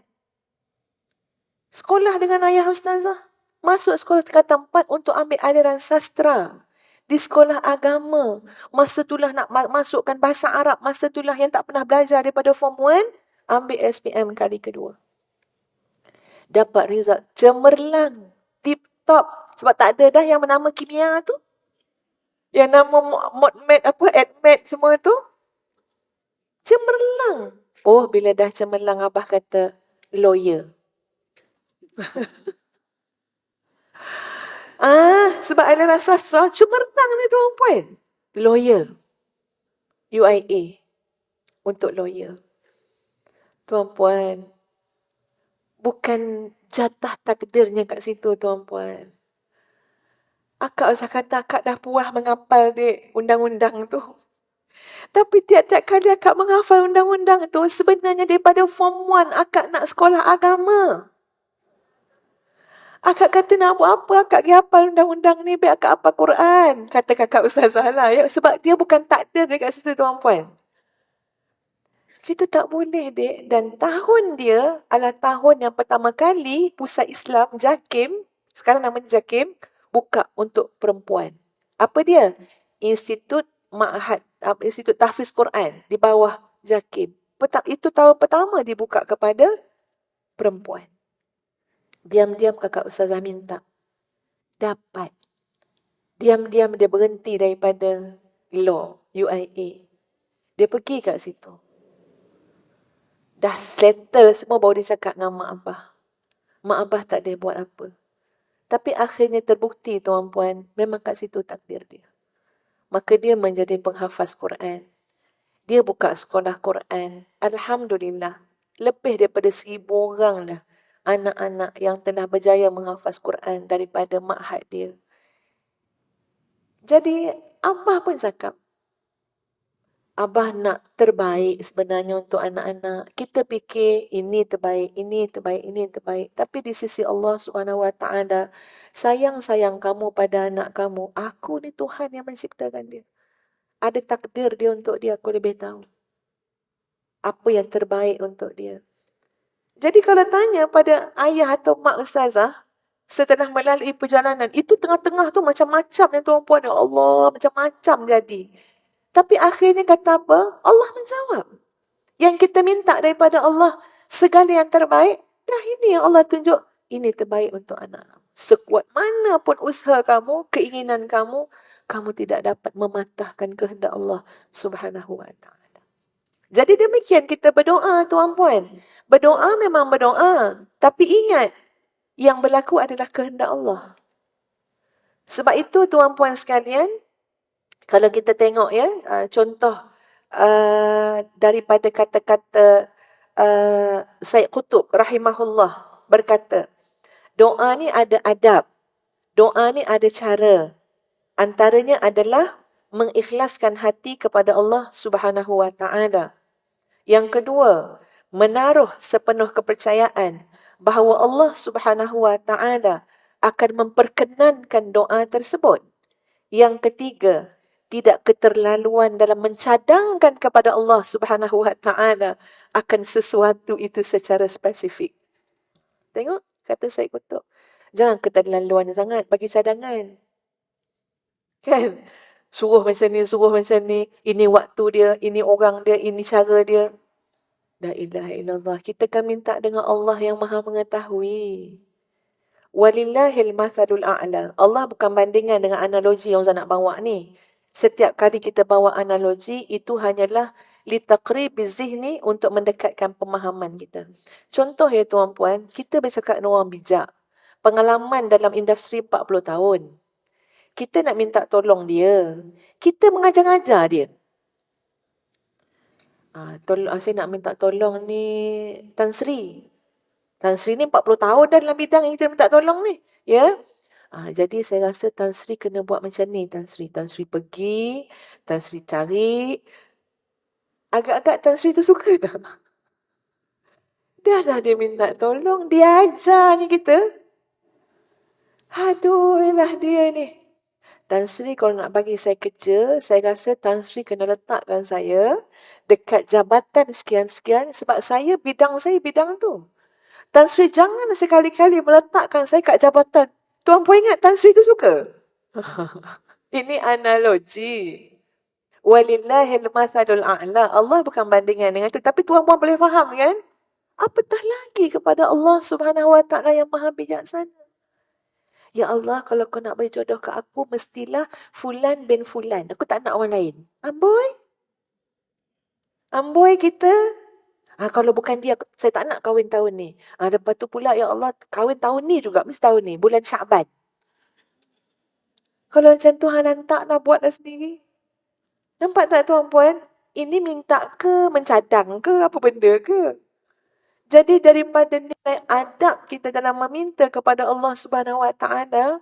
Sekolah dengan ayah Ustazah. Masuk sekolah tingkatan 4 untuk ambil aliran sastra. Di sekolah agama. Masa itulah nak masukkan bahasa Arab. Masa itulah yang tak pernah belajar daripada form 1. Ambil SPM kali kedua. Dapat result cemerlang. Tip top. Sebab tak ada dah yang bernama kimia tu. Yang nama modmat apa, admat semua tu. Cemerlang. Oh, bila dah cemerlang Abah kata lawyer. Sebab aliran sastra cemerlang ni tuan-puan. Lawyer. UIA. Untuk lawyer. Tuan-puan. Bukan jatah takdirnya kat situ tuan-puan. Akak usah kata akak dah puas menghafal di undang-undang tu. Tapi tiap-tiap kali akak menghafal undang-undang tu, sebenarnya daripada form 1 akak nak sekolah agama. Akak kata nak buat apa, akak pergi hafal undang-undang ni, biar akak hafal Quran. Kata kakak Ustazah lah. Ya, sebab dia bukan takdir dekat situ tuan-puan. Kita tak boleh, dek. Dan tahun dia adalah tahun yang pertama kali Pusat Islam JAKIM, sekarang namanya JAKIM, buka untuk perempuan. Apa dia? Institut Ma'had, Institut Tahfiz Quran di bawah JAKIM. Itu tahun pertama dibuka kepada perempuan. Diam-diam kakak Ustazah minta. Dapat. Diam-diam dia berhenti daripada law, UIA. Dia pergi kat situ. Dah settle semua baru dia cakap dengan mak abah. Mak abah tak ada buat apa. Tapi akhirnya terbukti tuan-puan, memang kat situ takdir dia. Maka dia menjadi penghafaz Quran. Dia buka sekolah Quran. Alhamdulillah. Lebih daripada 1,000 orang dah. Anak-anak yang telah berjaya menghafaz Quran daripada ma'had dia. Jadi, Abah pun cakap, Abah nak terbaik sebenarnya untuk anak-anak. Kita fikir ini terbaik, ini terbaik, ini terbaik. Tapi di sisi Allah SWT, sayang-sayang kamu pada anak kamu. Aku ni Tuhan yang menciptakan dia. Ada takdir dia untuk dia, aku lebih tahu. Apa yang terbaik untuk dia. Jadi kalau tanya pada ayah atau mak Ustazah, setelah melalui perjalanan, itu tengah-tengah tu macam-macam yang tuan-puan, ya Allah, macam-macam jadi. Tapi akhirnya kata apa? Allah menjawab. Yang kita minta daripada Allah, segala yang terbaik, dah ini yang Allah tunjuk, ini terbaik untuk anak. Sekuat mana pun usaha kamu, keinginan kamu, kamu tidak dapat mematahkan kehendak Allah Subhanahu wa ta'ala. Jadi demikian kita berdoa tuan-puan. Berdoa memang berdoa. Tapi ingat, yang berlaku adalah kehendak Allah. Sebab itu tuan-puan sekalian, kalau kita tengok ya, contoh daripada kata-kata Sayyid Qutb rahimahullah berkata, doa ni ada adab, doa ni ada cara. Antaranya adalah mengikhlaskan hati kepada Allah Subhanahu wa ta'ala. Yang kedua, menaruh sepenuh kepercayaan bahawa Allah Subhanahu wa ta'ala akan memperkenankan doa tersebut. Yang ketiga, tidak keterlaluan dalam mencadangkan kepada Allah Subhanahu wa ta'ala akan sesuatu itu secara spesifik. Tengok, kata Sayyid Qutb. Jangan keterlaluan sangat bagi cadangan. Kan? Suruh macam ni, ini waktu dia, ini orang dia, ini cara dia. La ilaha illallah. Kita kan minta dengan Allah yang maha mengetahui. Walillahil mathalul a'la. Allah bukan bandingan dengan analogi yang Ustaz nak bawa ni. Setiap kali kita bawa analogi, itu hanyalah litaqribiz zihni, untuk mendekatkan pemahaman kita. Contoh ya tuan-puan, kita bercakap dengan orang bijak. Pengalaman dalam industri 40 tahun. Kita nak minta tolong dia. Kita mengajar-ngajar dia. Saya nak minta tolong ni Tan Sri. Tan Sri ni 40 tahun dah dalam bidang yang kita minta tolong ni. Ya. Jadi saya rasa Tan Sri kena buat macam ni, Tan Sri. Tan Sri pergi, Tan Sri cari. Agak-agak Tan Sri tu suka tak? Dah dia minta tolong, dia ajar ni kita. Aduh lah dia ni. Tan Sri kalau nak bagi saya kerja, saya rasa Tan Sri kena letakkan saya dekat jabatan sekian-sekian, sebab bidang saya bidang tu. Tan Sri jangan sekali-kali meletakkan saya kat jabatan. Tuan puan ingat Tan Sri tu suka? Ini analogi. Walillahil mathalul a'la. Allah bukan bandingan dengan itu. Tapi tuan puan boleh faham kan? Apatah lagi kepada Allah Subhanahu Wa Ta'ala yang maha bijaksana. Ya Allah, kalau kau nak bagi jodoh ke aku, mestilah Fulan bin Fulan. Aku tak nak orang lain. Amboi kita. Kalau bukan dia, saya tak nak kahwin tahun ni. Lepas tu pula, ya Allah, kahwin tahun ni juga. Mesti tahun ni. Bulan Syaban. Kalau macam Tuhan hantar nak buat dah sendiri. Nampak tak tuan-puan? Ini minta ke, mencadang ke, apa benda ke? Jadi daripada nilai adab kita dalam meminta kepada Allah Subhanahu Wa Ta'ala,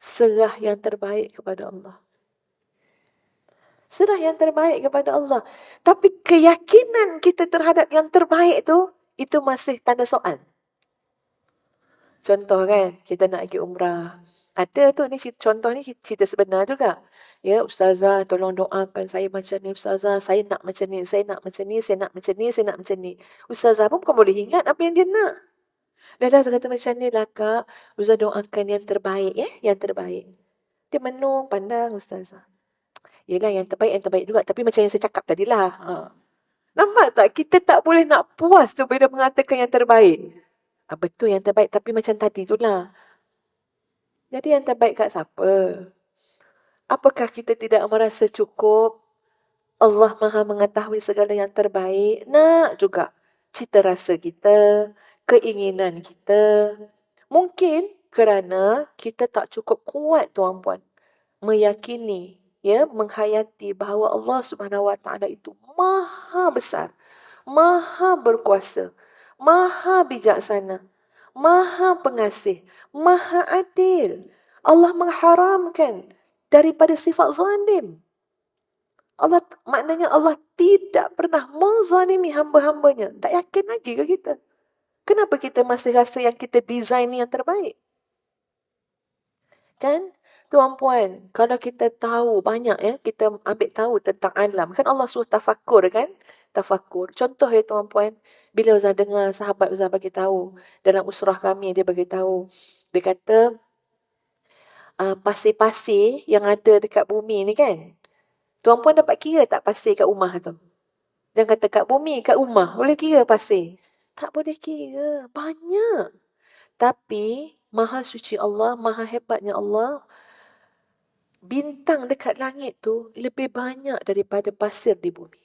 serah yang terbaik kepada Allah. Serah yang terbaik kepada Allah. Tapi keyakinan kita terhadap yang terbaik tu, itu masih tanda soal. Contoh kan, kita nak pergi umrah. Ada tu, ni contoh ni cerita sebenar juga. Ya, Ustazah, tolong doakan saya macam ni, Ustazah. Saya nak macam ni, saya nak macam ni, saya nak macam ni, saya nak macam ni. Ustazah pun bukan boleh ingat apa yang dia nak. Dah kata macam ni lah kak. Ustazah doakan yang terbaik, yang terbaik. Dia menung, pandang Ustazah. Yelah, yang terbaik juga. Tapi macam yang saya cakap tadilah. Nampak tak? Kita tak boleh nak puas tu bila mengatakan yang terbaik. Betul yang terbaik, tapi macam tadi tu lah. Jadi yang terbaik kat siapa? Apakah kita tidak merasa cukup? Allah maha mengetahui segala yang terbaik. Nak juga cita rasa kita, keinginan kita. Mungkin kerana kita tak cukup kuat tuan-puan meyakini, menghayati bahawa Allah Subhanahu Wa Ta'ala itu maha besar, maha berkuasa, maha bijaksana, maha pengasih, maha adil. Allah mengharamkan daripada sifat zalim. Maknanya Allah tidak pernah menzalimi hamba-hambanya. Tak yakin lagi ke kita? Kenapa kita masih rasa yang kita design yang terbaik? Kan? Tuan-puan, kalau kita tahu banyak kita ambil tahu tentang alam. Kan Allah suruh tafakur kan? Tafakur. Contoh tuan-puan, bila Ustaz dengar sahabat Ustaz bagi tahu dalam usrah kami, dia bagi tahu. Dia kata pasir-pasir yang ada dekat bumi ni kan? Tuan-puan dapat kira tak pasir kat rumah tu? Jangan kata kat bumi, kat rumah. Boleh kira pasir? Tak boleh kira. Banyak. Tapi maha suci Allah, maha hebatnya Allah, bintang dekat langit tu lebih banyak daripada pasir di bumi.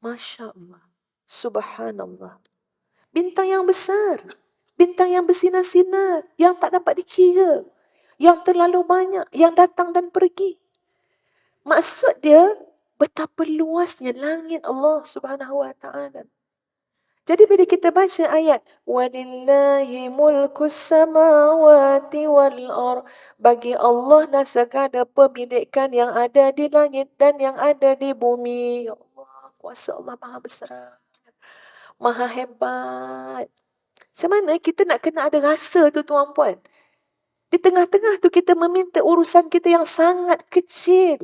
Masya Allah. Subhanallah. Bintang yang besar. Bintang yang bersinar-sinar. Yang tak dapat dikira. Yang terlalu banyak. Yang datang dan pergi. Maksud dia, betapa luasnya langit Allah Subhanahu Wa Ta'ala. Jadi bila kita baca ayat walillahi mulkus samawati wal ardh, bagi Allah lah segala pemilikan yang ada di langit dan yang ada di bumi. Ya Allah, kuasa Allah maha besar, maha hebat. Macam mana kita nak kena ada rasa tu tuan-puan? Di tengah-tengah tu kita meminta urusan kita yang sangat kecil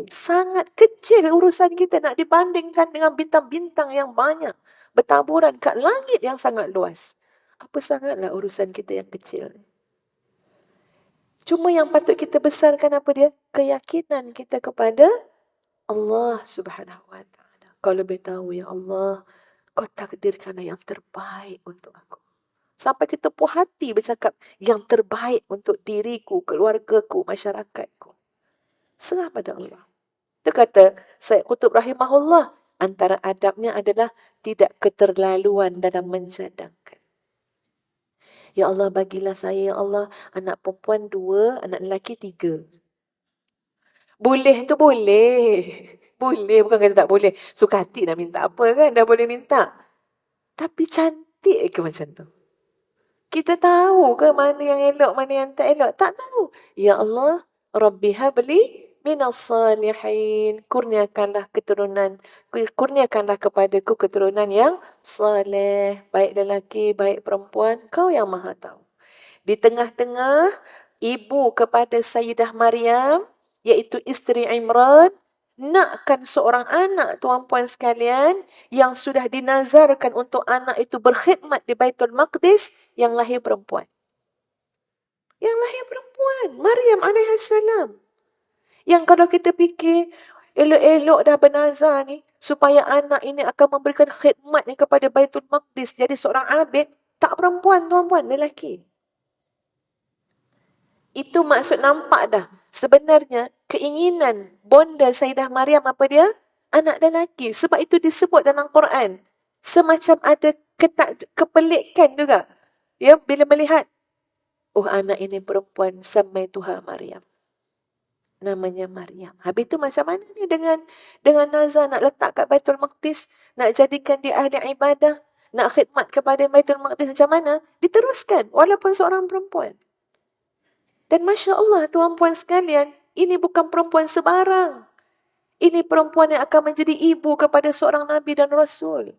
urusan kita nak dibandingkan dengan bintang-bintang yang banyak bertaburan kat langit yang sangat luas. Apa sangatlah urusan kita yang kecil. Cuma yang patut kita besarkan apa dia? Keyakinan kita kepada Allah Subhanahu Wa Ta'ala. Kau lebih tahu ya Allah, kau takdirkanlah yang terbaik untuk aku. Sampai kita puas hati bercakap yang terbaik untuk diriku, keluargaku, masyarakatku. Serah pada Allah. Itu kata Syed Qutb rahimahullah, antara adabnya adalah tidak keterlaluan dalam mencadangkan. Ya Allah, bagilah saya, ya Allah, anak perempuan 2, anak lelaki 3. Boleh tu boleh. Boleh, bukan kata tak boleh. Suka hati nak minta apa kan, dah boleh minta. Tapi cantik ke macam tu? Kita tahu ke mana yang elok, mana yang tak elok? Tak tahu. Ya Allah, Rabbi habli minas salihin. Kurniakanlah keturunan, kurniakanlah kepadaku keturunan yang saleh. Baik lelaki, baik perempuan. Kau yang maha tahu. Di tengah-tengah, ibu kepada Sayyidah Maryam, iaitu isteri Imran, nakkan seorang anak, tuan-puan sekalian, yang sudah dinazarkan untuk anak itu berkhidmat di Baitul Maqdis, yang lahir perempuan. Yang lahir perempuan, Maryam alaihissalam. Yang kalau kita fikir, elok-elok dah bernazar ni, supaya anak ini akan memberikan khidmat kepada Baitul Maqdis, jadi seorang abid, tak perempuan, tuan-puan, lelaki. Itu maksud nampak dah. Sebenarnya keinginan bonda Sayyidah Maryam apa dia? Anak lelaki. Sebab itu disebut dalam Quran. Semacam ada kepelikan juga. Ya, bila melihat, oh anak ini perempuan, samai Tuhan Maryam. Namanya Maryam. Habis itu macam mana ni dengan nazar nak letak kat Baitul Maqdis, nak jadikan dia ahli ibadah, nak khidmat kepada Baitul Maqdis macam mana? Diteruskan walaupun seorang perempuan. Dan Masya Allah, tuan-puan sekalian, ini bukan perempuan sebarang. Ini perempuan yang akan menjadi ibu kepada seorang Nabi dan Rasul.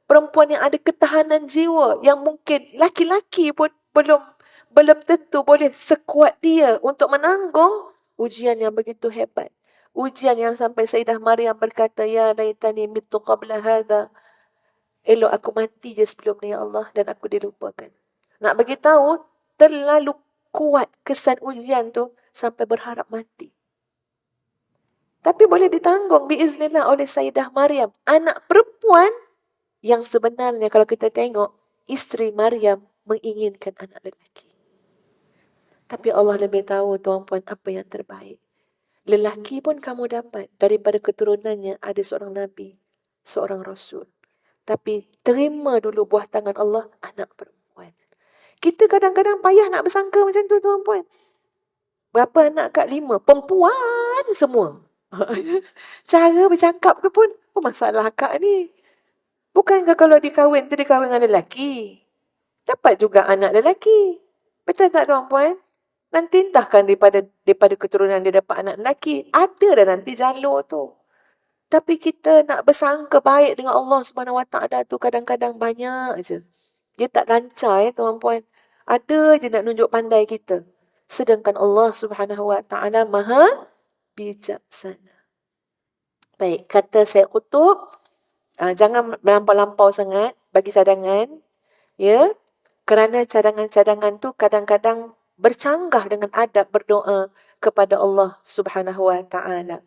Perempuan yang ada ketahanan jiwa, yang mungkin laki-laki pun belum tentu boleh sekuat dia untuk menanggung ujian yang begitu hebat. Ujian yang sampai Sayyidah Maryam berkata, Ya laitani mitu qabla hadha. Elok aku mati je sebelum ni, ya Allah, dan aku dilupakan. Nak bagi tahu, terlalu kuat kesan ujian tu sampai berharap mati. Tapi boleh ditanggung biiznillah oleh Sayyidah Maryam, anak perempuan yang sebenarnya kalau kita tengok, isteri Maryam menginginkan anak lelaki. Tapi Allah lebih tahu, tuan-puan, apa yang terbaik. Lelaki pun kamu dapat daripada keturunannya ada seorang Nabi, seorang Rasul. Tapi terima dulu buah tangan Allah, anak perempuan. Kita kadang-kadang payah nak bersangka macam tu, tuan-puan. Berapa anak kat 5? Perempuan semua. Cara bercakap ke pun, apa masalah akak ni? Bukankah kalau dikahwin dengan lelaki? Dapat juga anak lelaki. Betul tak, tuan-puan? Nanti entahkan daripada keturunan dia dapat anak lelaki. Ada dah nanti jalur tu. Tapi kita nak bersangka baik dengan Allah Subhanahu Wa Taala tu kadang-kadang banyak je. Dia tak lancar ya, tuan-puan. Ada je nak nunjuk pandai kita. Sedangkan Allah Subhanahu Wa Taala Maha bijaksana. Baik, kata Syed Qutb, jangan melampau-lampau sangat bagi cadangan, ya. Kerana cadangan-cadangan tu kadang-kadang bercanggah dengan adab berdoa kepada Allah Subhanahu Wa Taala.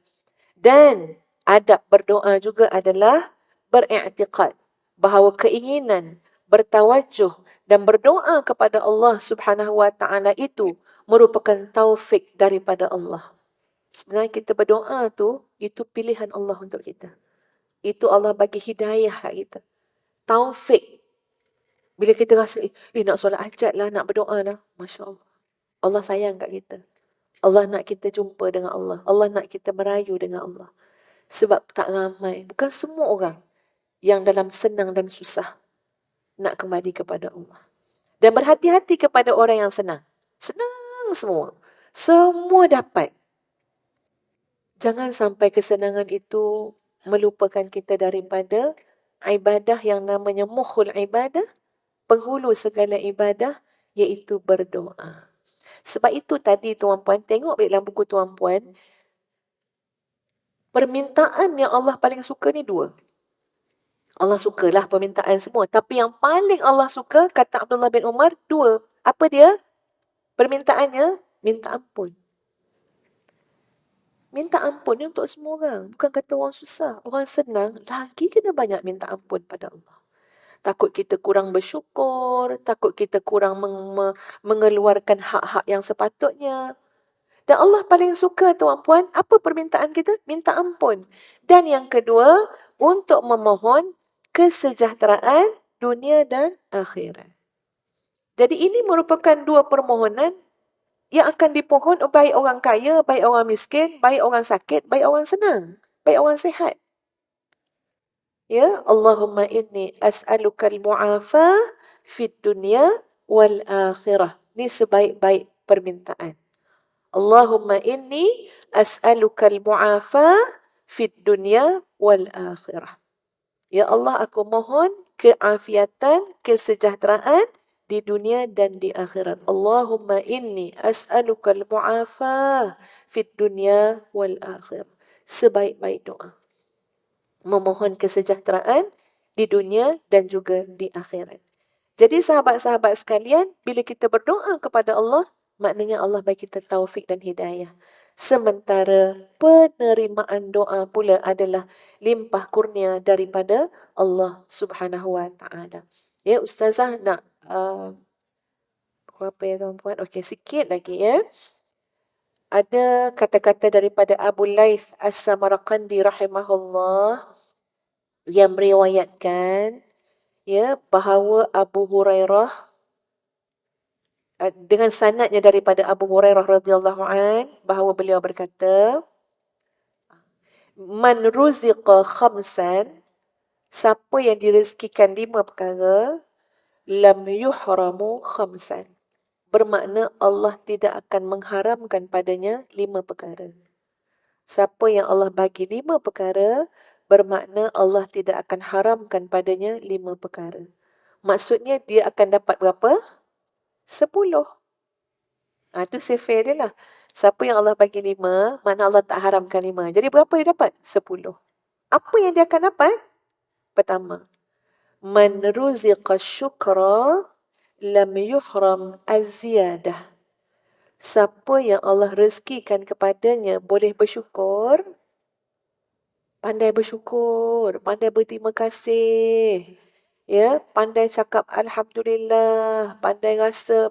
Dan adab berdoa juga adalah beriktikad bahawa keinginan bertawajuh dan berdoa kepada Allah Subhanahu Wa Taala itu merupakan taufik daripada Allah. Sebenarnya kita berdoa tu, itu pilihan Allah untuk kita. Itu Allah bagi hidayah kat kita. Taufik. Bila kita rasa, nak solat hajat lah, nak berdoa lah. Masya Allah. Allah sayang kat kita. Allah nak kita jumpa dengan Allah. Allah nak kita merayu dengan Allah. Sebab tak ramai, bukan semua orang yang dalam senang dan susah nak kembali kepada Allah. Dan berhati-hati kepada orang yang senang. Senang semua. Semua dapat. Jangan sampai kesenangan itu melupakan kita daripada ibadah yang namanya mukhul ibadah, penghulu segala ibadah, iaitu berdoa. Sebab itu tadi tuan-puan, tengok dalam buku tuan-puan, permintaan yang Allah paling suka ni 2. Allah sukalah permintaan semua. Tapi yang paling Allah suka, kata Abdullah bin Umar, 2. Apa dia? Permintaannya, minta ampun. Minta ampun ni untuk semua orang. Bukan kata orang susah. Orang senang, lagi kena banyak minta ampun pada Allah. Takut kita kurang bersyukur, takut kita kurang mengeluarkan hak-hak yang sepatutnya. Dan Allah paling suka tuan-puan, apa permintaan kita? Minta ampun. Dan yang kedua, untuk memohon kesejahteraan dunia dan akhirat. Jadi ini merupakan dua permohonan yang akan dipohon baik orang kaya, baik orang miskin, baik orang sakit, baik orang senang, baik orang sihat. Ya, Allahumma inni as'alukal mu'afa fid dunya wal akhirah. Ini sebaik-baik permintaan. Allahumma inni as'alukal mu'afa fid dunya wal akhirah. Ya Allah, aku mohon keafiatan, kesejahteraan di dunia dan di akhirat. Allahumma inni as'alukal mu'afa fid dunya wal akhirah. Sebaik-baik doa. Memohon kesejahteraan di dunia dan juga di akhirat. Jadi sahabat-sahabat sekalian, bila kita berdoa kepada Allah, maknanya Allah bagi kita taufik dan hidayah. Sementara penerimaan doa pula adalah limpah kurnia daripada Allah Subhanahu Wa Taala. Ya, Ustazah nak apa ya tuan-puan? Okey, sikit lagi ya. Ada kata-kata daripada Abu Laith As-Samarqandi rahimahullah yang meriwayatkan ya bahawa Abu Hurairah dengan sanadnya daripada Abu Hurairah radhiyallahu an bahawa beliau berkata, man ruziqa khamsan, siapa yang direzekikan 5 perkara, lam yuhramu khamsan, bermakna Allah tidak akan mengharamkan padanya 5 perkara. Siapa yang Allah bagi 5 perkara, bermakna Allah tidak akan haramkan padanya 5 perkara. Maksudnya dia akan dapat berapa? 10. Itu sifir dia lah. Siapa yang Allah bagi 5, mana Allah tak haramkan 5. Jadi berapa dia dapat? 10. Apa yang dia akan dapat? Pertama, man ruziqa syukra lam yuhram az-ziyadah. Siapa yang Allah rezekikan kepadanya boleh bersyukur, pandai bersyukur, pandai berterima kasih. Ya, pandai cakap alhamdulillah, pandai rasa,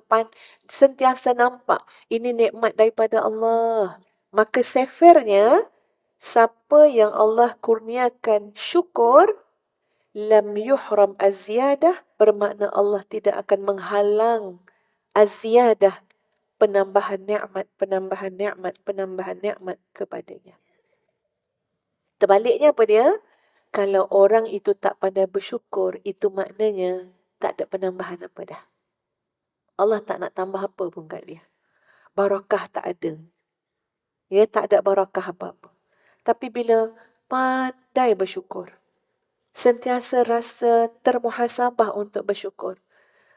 sentiasa nampak ini nikmat daripada Allah. Maka sefirnya, siapa yang Allah kurniakan syukur, lam yuhram az-ziyadah, bermakna Allah tidak akan menghalang az-ziyadah, penambahan nikmat, penambahan nikmat, penambahan nikmat kepadanya. Terbaliknya apa dia? Kalau orang itu tak pandai bersyukur, itu maknanya tak ada penambahan apa dah. Allah tak nak tambah apa pun kat dia. Barakah tak ada. Ya, tak ada barakah apa-apa. Tapi bila pandai bersyukur, sentiasa rasa termuhasabah untuk bersyukur.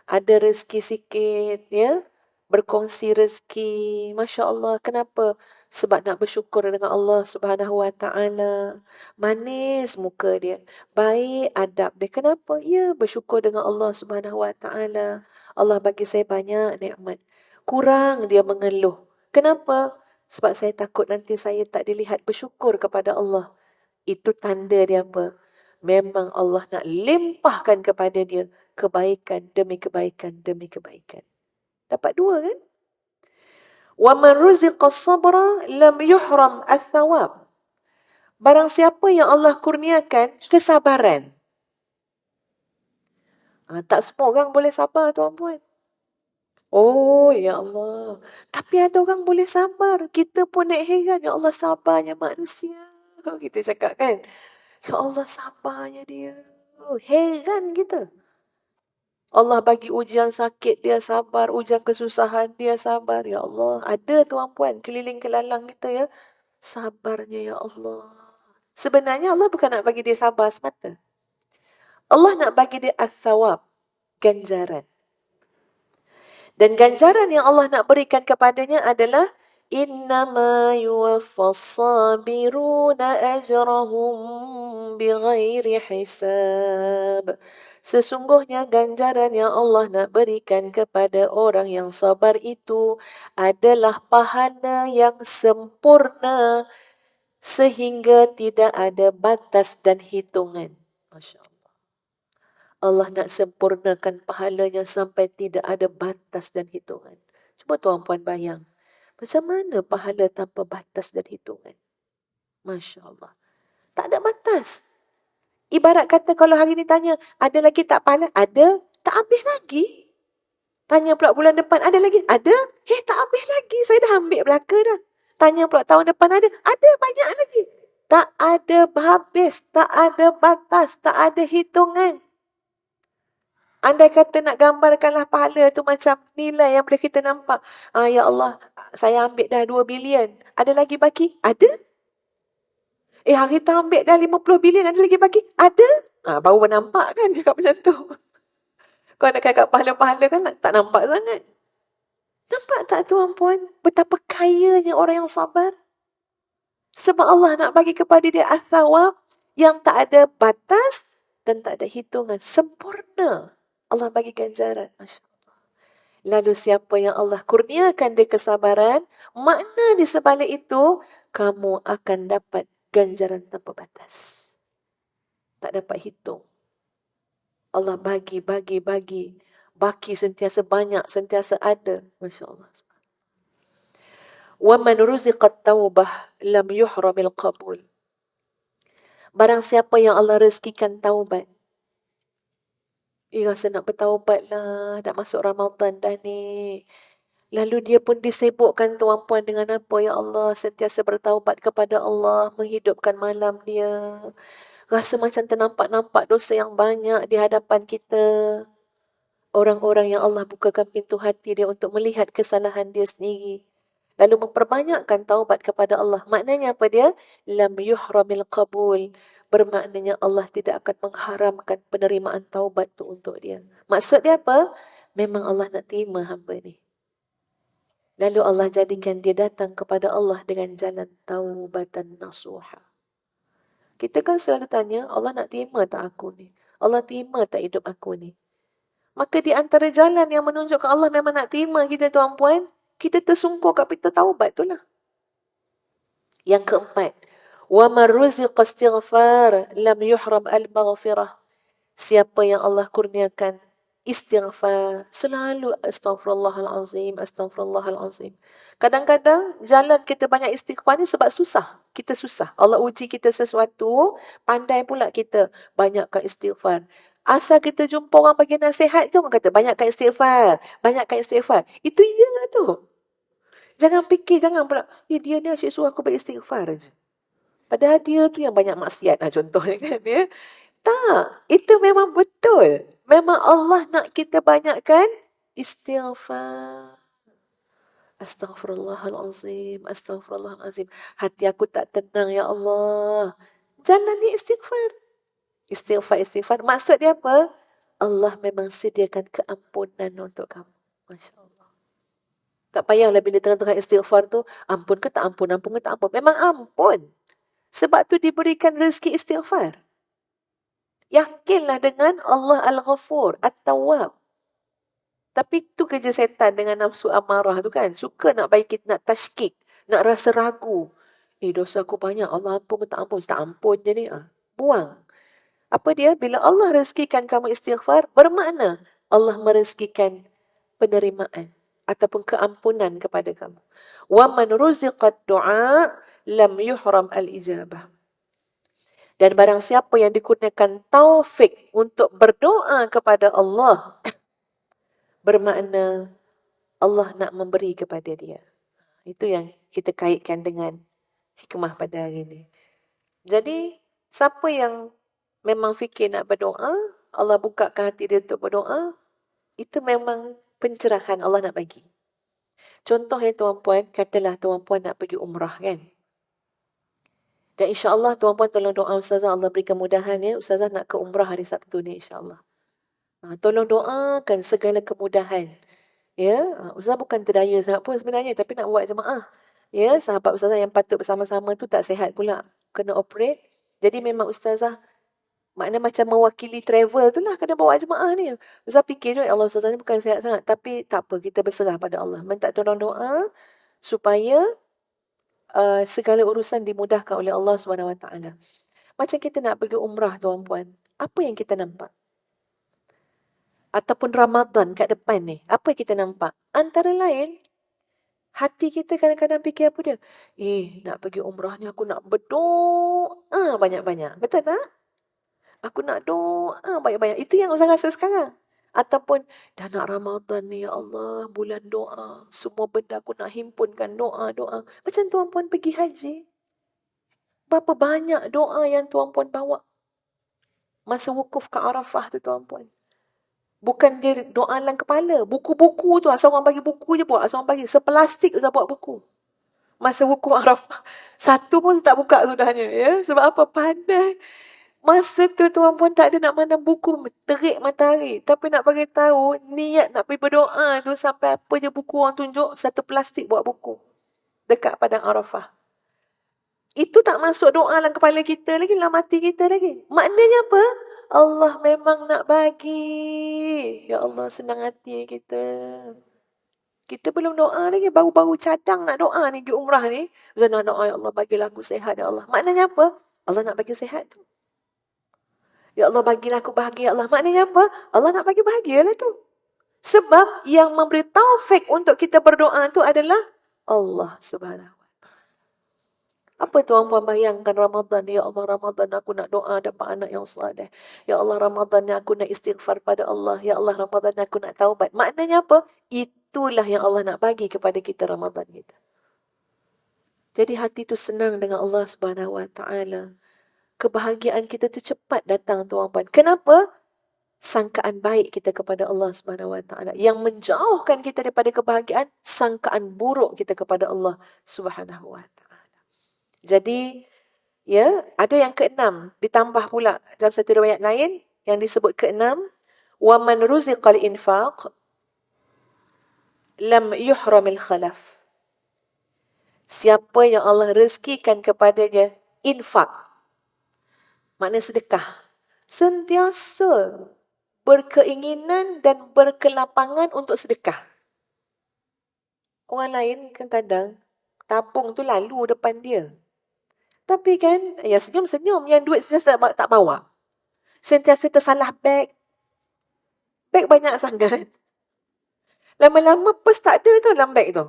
Ada rezeki sikit, ya, berkongsi rezeki. Masya Allah, kenapa? Sebab nak bersyukur dengan Allah Subhanahu Wa Taala. Manis muka dia, baik adab dia. Kenapa? Ya, bersyukur dengan Allah Subhanahu Wa Taala. Allah bagi saya banyak nikmat. Kurang dia mengeluh. Kenapa? Sebab saya takut nanti saya tak dilihat bersyukur kepada Allah. Itu tanda dia apa? Memang Allah nak limpahkan kepada dia kebaikan demi kebaikan demi kebaikan. Dapat 2 kan? Wa man ruziqa sabra lam yuhram ath-thawab. Barang siapa yang Allah kurniakan kesabaran. Tak semua orang boleh sabar tuan-puan. Oh ya Allah. Tapi ada orang boleh sabar. Kita pun nak heran, ya Allah sabarnya manusia. Kita cakap kan, ya Allah sabarnya dia. Heran kita. Allah bagi ujian sakit, dia sabar. Ujian kesusahan, dia sabar. Ya Allah. Ada tuan-puan keliling kelalang kita ya. Sabarnya ya Allah. Sebenarnya Allah bukan nak bagi dia sabar semata. Allah nak bagi dia as-sawab. Ganjaran. Dan ganjaran yang Allah nak berikan kepadanya adalah innama yuwaffas sabiruna ajrahum bighairi hisab. Sesungguhnya ganjaran yang Allah nak berikan kepada orang yang sabar itu adalah pahala yang sempurna sehingga tidak ada batas dan hitungan. Masya Allah. Allah nak sempurnakan pahalanya sampai tidak ada batas dan hitungan. Cuba tuan-puan bayang. Macam mana pahala tanpa batas dan hitungan? Masya Allah. Tak ada batas. Ibarat kata kalau hari ni tanya, ada lagi tak pahala? Ada. Tak habis lagi. Tanya pula bulan depan, ada lagi? Ada. Tak habis lagi. Saya dah ambil belaka dah. Tanya pula tahun depan, ada? Ada, banyak lagi. Tak ada habis. Tak ada batas. Tak ada hitungan. Andai kata nak gambarkanlah pahala tu macam nilai yang boleh kita nampak. Ya Allah, saya ambil dah 2 bilion. Ada lagi baki? Ada. Hari tu ambil dah 50 bilion. Ada lagi baki? Ada. Baru nampak kan cakap macam tu. Kau nak cakap pahala-pahala kan tak nampak sangat. Nampak tak tuan-puan? Betapa kayanya orang yang sabar. Sebab Allah nak bagi kepada dia athawab yang tak ada batas dan tak ada hitungan. Sempurna. Allah bagi ganjaran. Masya Allah. Lalu siapa yang Allah kurniakan dia kesabaran, makna di sebalik itu, kamu akan dapat ganjaran tanpa batas. Tak dapat hitung. Allah bagi. Baki sentiasa banyak, sentiasa ada. Masya Allah. وَمَنْ رُزِقَ التَّوْبَةِ لَمْ يُحْرَمِ الْقَبُولِ. Barang siapa yang Allah rezekikan taubat, rasa nak bertaubat lah, dah masuk Ramadan dah ni. Lalu dia pun disibukkan tuan-puan dengan apa? Ya Allah, sentiasa bertaubat kepada Allah, menghidupkan malam dia. Rasa macam ternampak-nampak dosa yang banyak di hadapan kita. Orang-orang yang Allah bukakan pintu hati dia untuk melihat kesalahan dia sendiri. Lalu memperbanyakkan taubat kepada Allah. Maknanya apa dia? Lam yuhramil qabul. Bermaknanya Allah tidak akan mengharamkan penerimaan taubat tu untuk dia. Maksud dia apa? Memang Allah nak terima hamba ni. Lalu Allah jadikan dia datang kepada Allah dengan jalan taubatan nasuha. Kita kan selalu tanya, Allah nak terima tak aku ni? Allah terima tak hidup aku ni? Maka di antara jalan yang menunjukkan Allah memang nak terima kita tuan-puan, kita tersungkur kat pintu taubat tu lah. Yang keempat, وَمَنْ رُزِقَ اسْتِغْفَارَ لَمْ يُحْرَمْ الْمَغْفِرَةِ. Siapa yang Allah kurniakan istighfar, selalu astaghfirullahalazim, astaghfirullahalazim. Kadang-kadang jalan kita banyak istighfar ni sebab susah. Kita susah. Allah uji kita sesuatu, pandai pula kita banyakkan istighfar. Asal kita jumpa orang bagi nasihat tu, orang kata banyakkan istighfar, banyakkan istighfar. Itu iya tu. Jangan fikir, jangan pula, dia ni asyik suruh aku beristighfar je. Padahal dia tu yang banyak maksiat contohnya kan ya. Tak, itu memang betul. Memang Allah nak kita banyakkan istighfar. Astaghfirullahalazim, astaghfirullahalazim. Hati aku tak tenang ya Allah. Jalan ni istighfar. Istighfar. Maksud dia apa? Allah memang sediakan keampunan untuk kamu. Masya Allah. Tak payahlah bila tengah-tengah istighfar tu, ampun ke tak ampun, ampun ke tak ampun. Memang ampun. Sebab tu diberikan rezeki istighfar. Yakinlah dengan Allah Al-Ghafur, At-Tawwab. Tapi tu kerja setan dengan nafsu amarah tu kan. Suka nak bagi kita, nak tashkik, nak rasa ragu. Dosa aku banyak, Allah ampun ke tak ampun? Tak ampun je ni. Buang. Apa dia? Bila Allah rezekikan kamu istighfar, bermakna Allah merezekikan penerimaan ataupun keampunan kepada kamu. وَمَنْ رُزِقَ الدُّعَاء لَمْ يُحْرَمْ الْإِجَابَةِ. Dan barang siapa yang dikurniakan taufik untuk berdoa kepada Allah, bermakna Allah nak memberi kepada dia. Itu yang kita kaitkan dengan hikmah pada hari ini. Jadi, siapa yang memang fikir nak berdoa, Allah bukakan hati dia untuk berdoa, itu memang pencerahan Allah nak bagi. Contoh ya tuan-puan, katalah tuan-puan nak pergi umrah kan. Dan insya-Allah tuan-puan tolong doa Ustazah, Allah beri kemudahan ya. Ustazah nak ke umrah hari Sabtu ni insya-Allah. Tolong doakan segala kemudahan. Ya, Ustazah bukan terdaya sangat pun sebenarnya, tapi nak buat jemaah. Ya, sahabat Ustazah yang patut bersama-sama tu tak sihat pula, kena operate. Jadi memang Ustazah makna macam mewakili travel tu lah, kena bawa jemaah ni. Ustazah fikir ya Allah, Ustazah ni bukan sihat sangat, tapi tak apa, kita berserah pada Allah. Minta tolong doa supaya segala urusan dimudahkan oleh Allah SWT. Macam kita nak pergi umrah tuan-puan, apa yang kita nampak? ataupun Ramadan kat depan ni, apa kita nampak? Antara lain, hati kita kadang-kadang fikir apa dia? Nak pergi umrah ni aku nak berdoa banyak-banyak. Betul tak? Aku nak doa banyak-banyak. Itu yang Ustaz rasa sekarang. Ataupun dah nak Ramadan ni, ya Allah, bulan doa. Semua benda aku nak himpunkan doa-doa. Macam Tuan Puan pergi haji. Berapa banyak doa yang Tuan Puan bawa masa wukuf ke Arafah tu Tuan Puan. Bukan dia doa dalam kepala. Buku-buku tu, asal orang bagi buku je buat. Asal orang bagi seplastik Ustaz buat buku. Masa wukuf Arafah. Satu pun tak buka sudahnya. Ya? Sebab apa? Pandai. Masa tu Tuan Puan tak ada nak mana buku. Terik matahari. Tapi nak bagi tahu niat nak pergi berdoa tu sampai apa je buku orang tunjuk. Satu plastik buat buku. Dekat Padang Arafah. Itu tak masuk doa dalam kepala kita lagi. Dalam hati kita lagi. Maknanya apa? Allah memang nak bagi. Ya Allah, senang hati kita. Kita belum doa lagi. Baru-baru cadang nak doa ni. Pergi umrah ni. Ustaz nak doa, ya Allah bagilah aku sihat, ya Allah. Maknanya apa? Allah nak bagi sihat tu. Ya Allah bagilah aku bahagia, ya Allah. Maknanya apa? Allah nak bagi bahagia lah tu. Sebab yang memberi taufik untuk kita berdoa tu adalah Allah Subhanahu. Apa Tuan Puan bayangkan Ramadan ni? Ya Allah, Ramadan aku nak doa dapat anak yang saleh. Ya Allah, Ramadan ni aku nak istighfar pada Allah. Ya Allah, Ramadan ni aku nak taubat. Maknanya apa? Itulah yang Allah nak bagi kepada kita Ramadan kita. Jadi hati tu senang dengan Allah Subhanahu Wa Taala. Kebahagiaan kita tu cepat datang Tuan Puan. Kenapa? Sangkaan baik kita kepada Allah Subhanahu Wa Taala. Yang menjauhkan kita daripada kebahagiaan, sangkaan buruk kita kepada Allah Subhanahu Wa Taala. Jadi, ya, ada yang keenam, ditambah pula dalam satu riwayat lain yang disebut keenam, wa man ruziqal infaq lam yuhramil khalaf. Siapa yang Allah rezekikan kepadanya infak, makna sedekah, sentiasa berkeinginan dan berkelapangan untuk sedekah. Orang lain kadang-kadang tabung tu lalu depan dia. Tapi kan, yang senyum-senyum, yang duit sentiasa tak bawa. Sentiasa tersalah beg. Beg banyak sangat. Lama-lama pers tak ada tau dalam beg tu.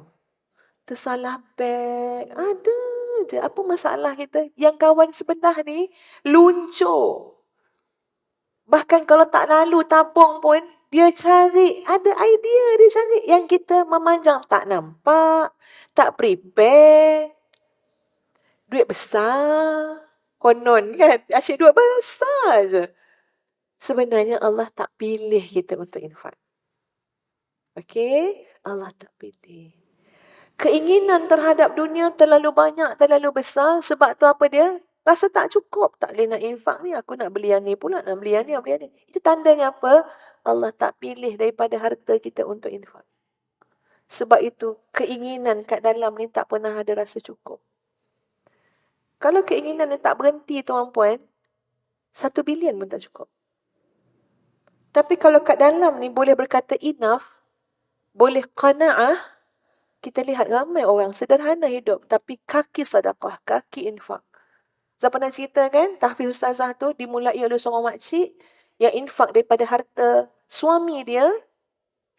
Tersalah beg. Ada je. Apa masalah kita? Yang kawan sebelah ni, luncur. Bahkan kalau tak lalu tabung pun, dia cari, ada idea dia cari. Yang kita memanjang tak nampak, tak prepare. Duit besar. Konon kan, asyik duit besar je. Sebenarnya Allah tak pilih kita untuk infak. Okey? Allah tak pilih. Keinginan terhadap dunia terlalu banyak, terlalu besar. Sebab tu apa dia? Rasa tak cukup. Tak boleh nak infak ni. Aku nak beli yang ni pula. Nak beli yang ni, nak beli yang ni. Itu tandanya apa? Allah tak pilih daripada harta kita untuk infak. Sebab itu, keinginan kat dalam ni tak pernah ada rasa cukup. Kalau keinginan ni tak berhenti, Tuan Puan, 1 bilion pun tak cukup. Tapi kalau kat dalam ni boleh berkata enough, boleh qana'ah, kita lihat ramai orang sederhana hidup, tapi kaki sedekah, kaki infak. Saya pernah cerita kan, tahfiz ustazah tu dimulai oleh seorang makcik yang infak daripada harta suami dia,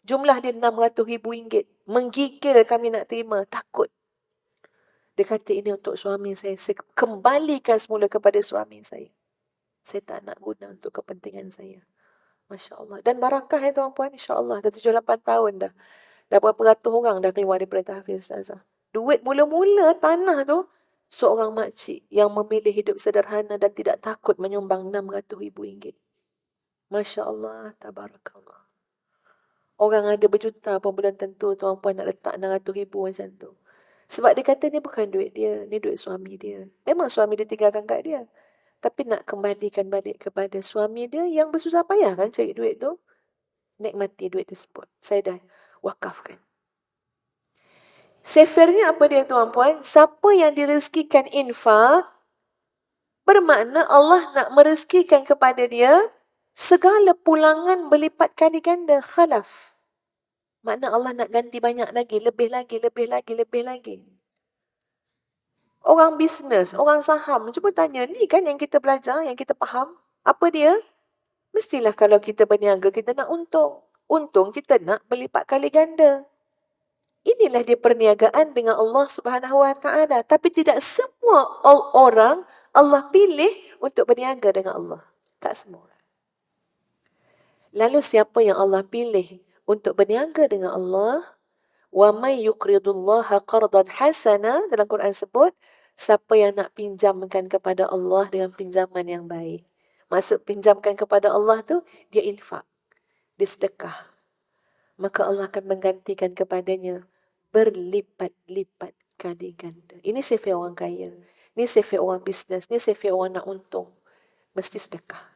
jumlah dia RM600,000. Menggigil kami nak terima, takut. Dia kata ini untuk suami saya kembalikan semula kepada suami saya. Saya tak nak guna untuk kepentingan saya. Masya Allah. Dan barakah ya Tuan Puan, insya Allah. Dah 7-8 tahun dah. Dah berapa ratus orang dah keluar daripada tahfiz ustazah. Duit mula-mula tanah tu, seorang makcik yang memilih hidup sederhana dan tidak takut menyumbang RM600,000. Masya Allah, tabarakallah. Orang ada berjuta pun belum tentu Tuan Puan nak letak RM600,000 macam tu. Sebab dia kata ni bukan duit dia, ni duit suami dia. Memang suami dia tinggalkan kat dia. Tapi nak kembalikan balik kepada suami dia yang bersusah payah kan cari duit tu. Nikmati duit tersebut. Saya dah wakafkan. Sefirnya apa dia Tuan Puan? Siapa yang direzekikan infak, bermakna Allah nak merezekikan kepada dia segala pulangan berlipat kali ganda, khalaf. Makna Allah nak ganti banyak lagi, lebih lagi, lebih lagi, lebih lagi. Orang bisnes, orang saham, cuba tanya, ni kan yang kita belajar, yang kita faham. Apa dia? Mestilah kalau kita berniaga, kita nak untung. Untung kita nak berlipat kali ganda. Inilah dia perniagaan dengan Allah Subhanahu Wa Taala. Tapi tidak semua orang Allah pilih untuk berniaga dengan Allah. Tak semua. Lalu siapa yang Allah pilih untuk berniaga dengan Allah? Wa may yuqridullaha qardan hasana, dalam Quran sebut, siapa yang nak pinjamkan kepada Allah dengan pinjaman yang baik. Maksud pinjamkan kepada Allah tu, dia infak, dia sedekah. Maka Allah akan menggantikan kepadanya berlipat-lipat kali ganda. Ini sifat orang kaya. Ini sifat orang bisnes. Ini sifat orang nak untung. Mesti sedekah.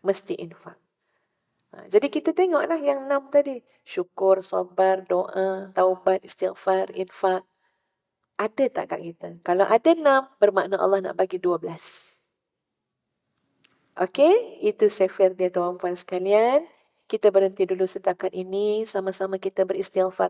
Mesti infak. Jadi kita tengoklah yang 6 tadi. Syukur, sabar, doa, taubat, istighfar, infak. Ada tak kat kita? Kalau ada 6, bermakna Allah nak bagi 12. Okey, itu sifat dia tuan-puan sekalian. Kita berhenti dulu setakat ini. Sama-sama kita beristighfar